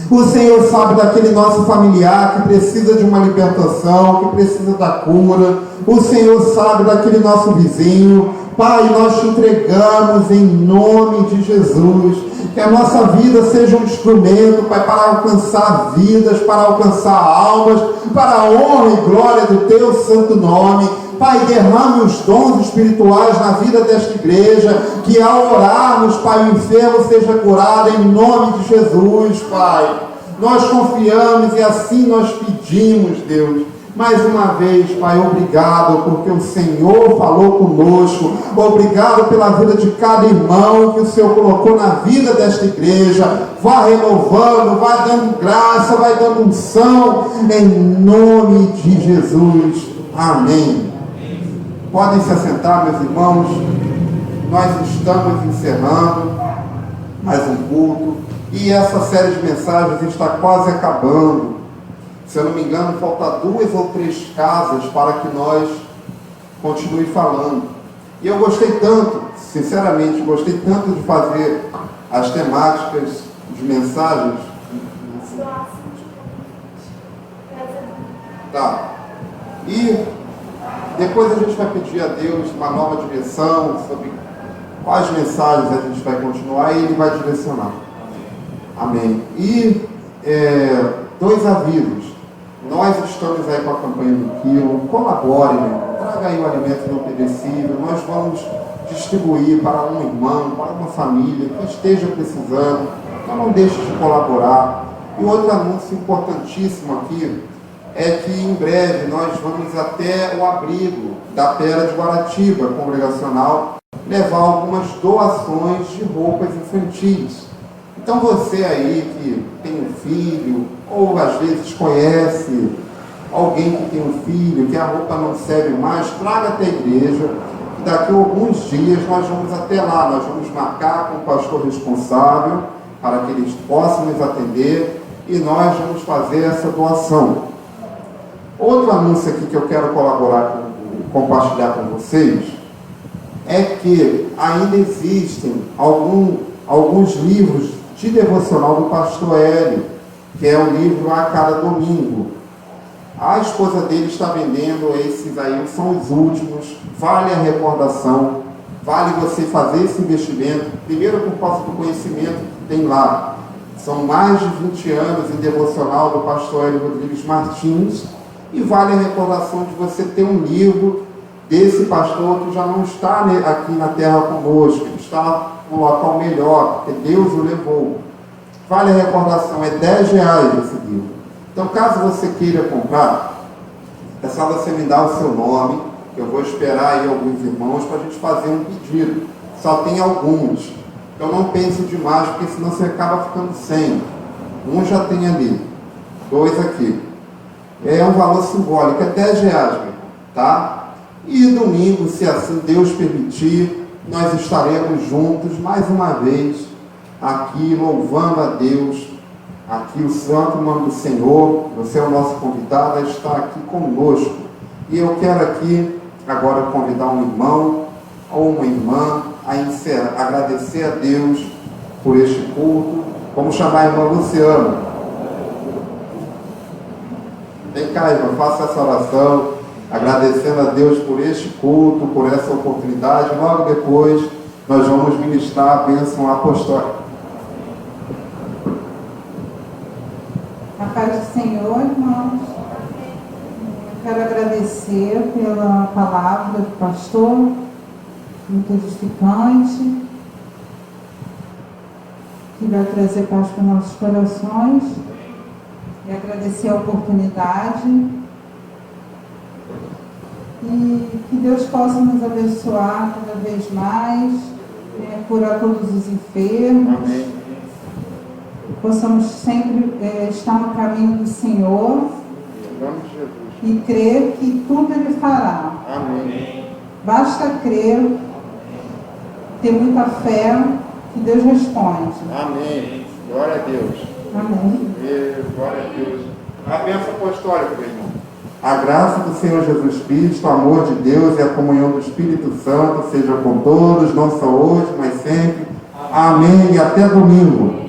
O Senhor sabe daquele nosso familiar que precisa de uma libertação, que precisa da cura. O Senhor sabe daquele nosso vizinho. Pai, nós te entregamos em nome de Jesus. Que a nossa vida seja um instrumento, Pai, para alcançar vidas, para alcançar almas, para a honra e glória do Teu santo nome. Pai, derrame os dons espirituais na vida desta igreja, que ao orarmos, Pai, o enfermo seja curado em nome de Jesus, Pai. Nós confiamos e assim nós pedimos, Deus. Mais uma vez, Pai, obrigado, porque o Senhor falou conosco. Obrigado pela vida de cada irmão que o Senhor colocou na vida desta igreja. Vá renovando, vai dando graça, vai dando unção, em nome de Jesus. Amém. Podem se assentar, meus irmãos. Nós estamos encerrando mais um culto. E essa série de mensagens está quase acabando. Se eu não me engano, falta 2 ou 3 casas para que nós continue falando. E eu gostei tanto, sinceramente, gostei tanto de fazer as temáticas de mensagens. Tá. E Depois a gente vai pedir a Deus uma nova direção sobre quais mensagens a gente vai continuar e Ele vai direcionar. Amém. E 2 avisos. Nós estamos aí com a campanha do quilo. Colabore, né? Traga aí o alimento não perecível. Nós vamos distribuir para um irmão, para uma família que esteja precisando. Então não deixe de colaborar. E outro anúncio importantíssimo aqui é que em breve nós vamos até o abrigo da Pera de Guaratiba, congregacional, levar algumas doações de roupas infantis. Então você aí que tem um filho, ou às vezes conhece alguém que tem um filho, que a roupa não serve mais, traga até a igreja. Daqui a alguns dias nós vamos até lá, nós vamos marcar com o pastor responsável para que eles possam nos atender e nós vamos fazer essa doação. Outro anúncio aqui que eu quero compartilhar com vocês é que ainda existem alguns livros de devocional do pastor Hélio, que é o livro A Cada Domingo. A esposa dele está vendendo esses aí, são os últimos. Vale a recordação, vale você fazer esse investimento, primeiro por causa do conhecimento que tem lá. São mais de 20 anos em devocional do pastor Hélio Rodrigues Martins, e vale a recordação de você ter um livro desse pastor que já não está aqui na terra conosco, ele está num local melhor, porque Deus o levou. Vale a recordação, é R$10 esse livro. Então, caso você queira comprar, é só você me dar o seu nome, que eu vou esperar aí alguns irmãos para a gente fazer um pedido. Só tem alguns. Então não pense demais, porque senão você acaba ficando sem. Um já tem ali, 2 aqui. É um valor simbólico, é R$10, meu irmão, tá? E domingo, se assim Deus permitir, nós estaremos juntos mais uma vez aqui louvando a Deus, aqui o santo nome do Senhor. Você é o nosso convidado a estar aqui conosco. E eu quero aqui agora convidar um irmão ou uma irmã a agradecer a Deus por este culto. Vamos chamar a irmã Luciana. Vem cá, irmã, faça essa oração, agradecendo a Deus por este culto, por essa oportunidade. Logo depois, nós vamos ministrar a bênção apostólica. A paz do Senhor, irmãos. Eu quero agradecer pela palavra do pastor, muito edificante, que vai trazer paz para os nossos corações. E agradecer a oportunidade. E que Deus possa nos abençoar cada vez mais, curar todos os enfermos. Amém. Possamos sempre estar no caminho do Senhor. Em nome de Jesus. E crer que tudo Ele fará. Amém. Basta crer, ter muita fé, que Deus responde. Amém. Glória a Deus. Amém. Glória a Deus. A bênção apostólica, meu irmão. A graça do Senhor Jesus Cristo, o amor de Deus e a comunhão do Espírito Santo seja com todos, não só hoje, mas sempre. Amém. E até domingo.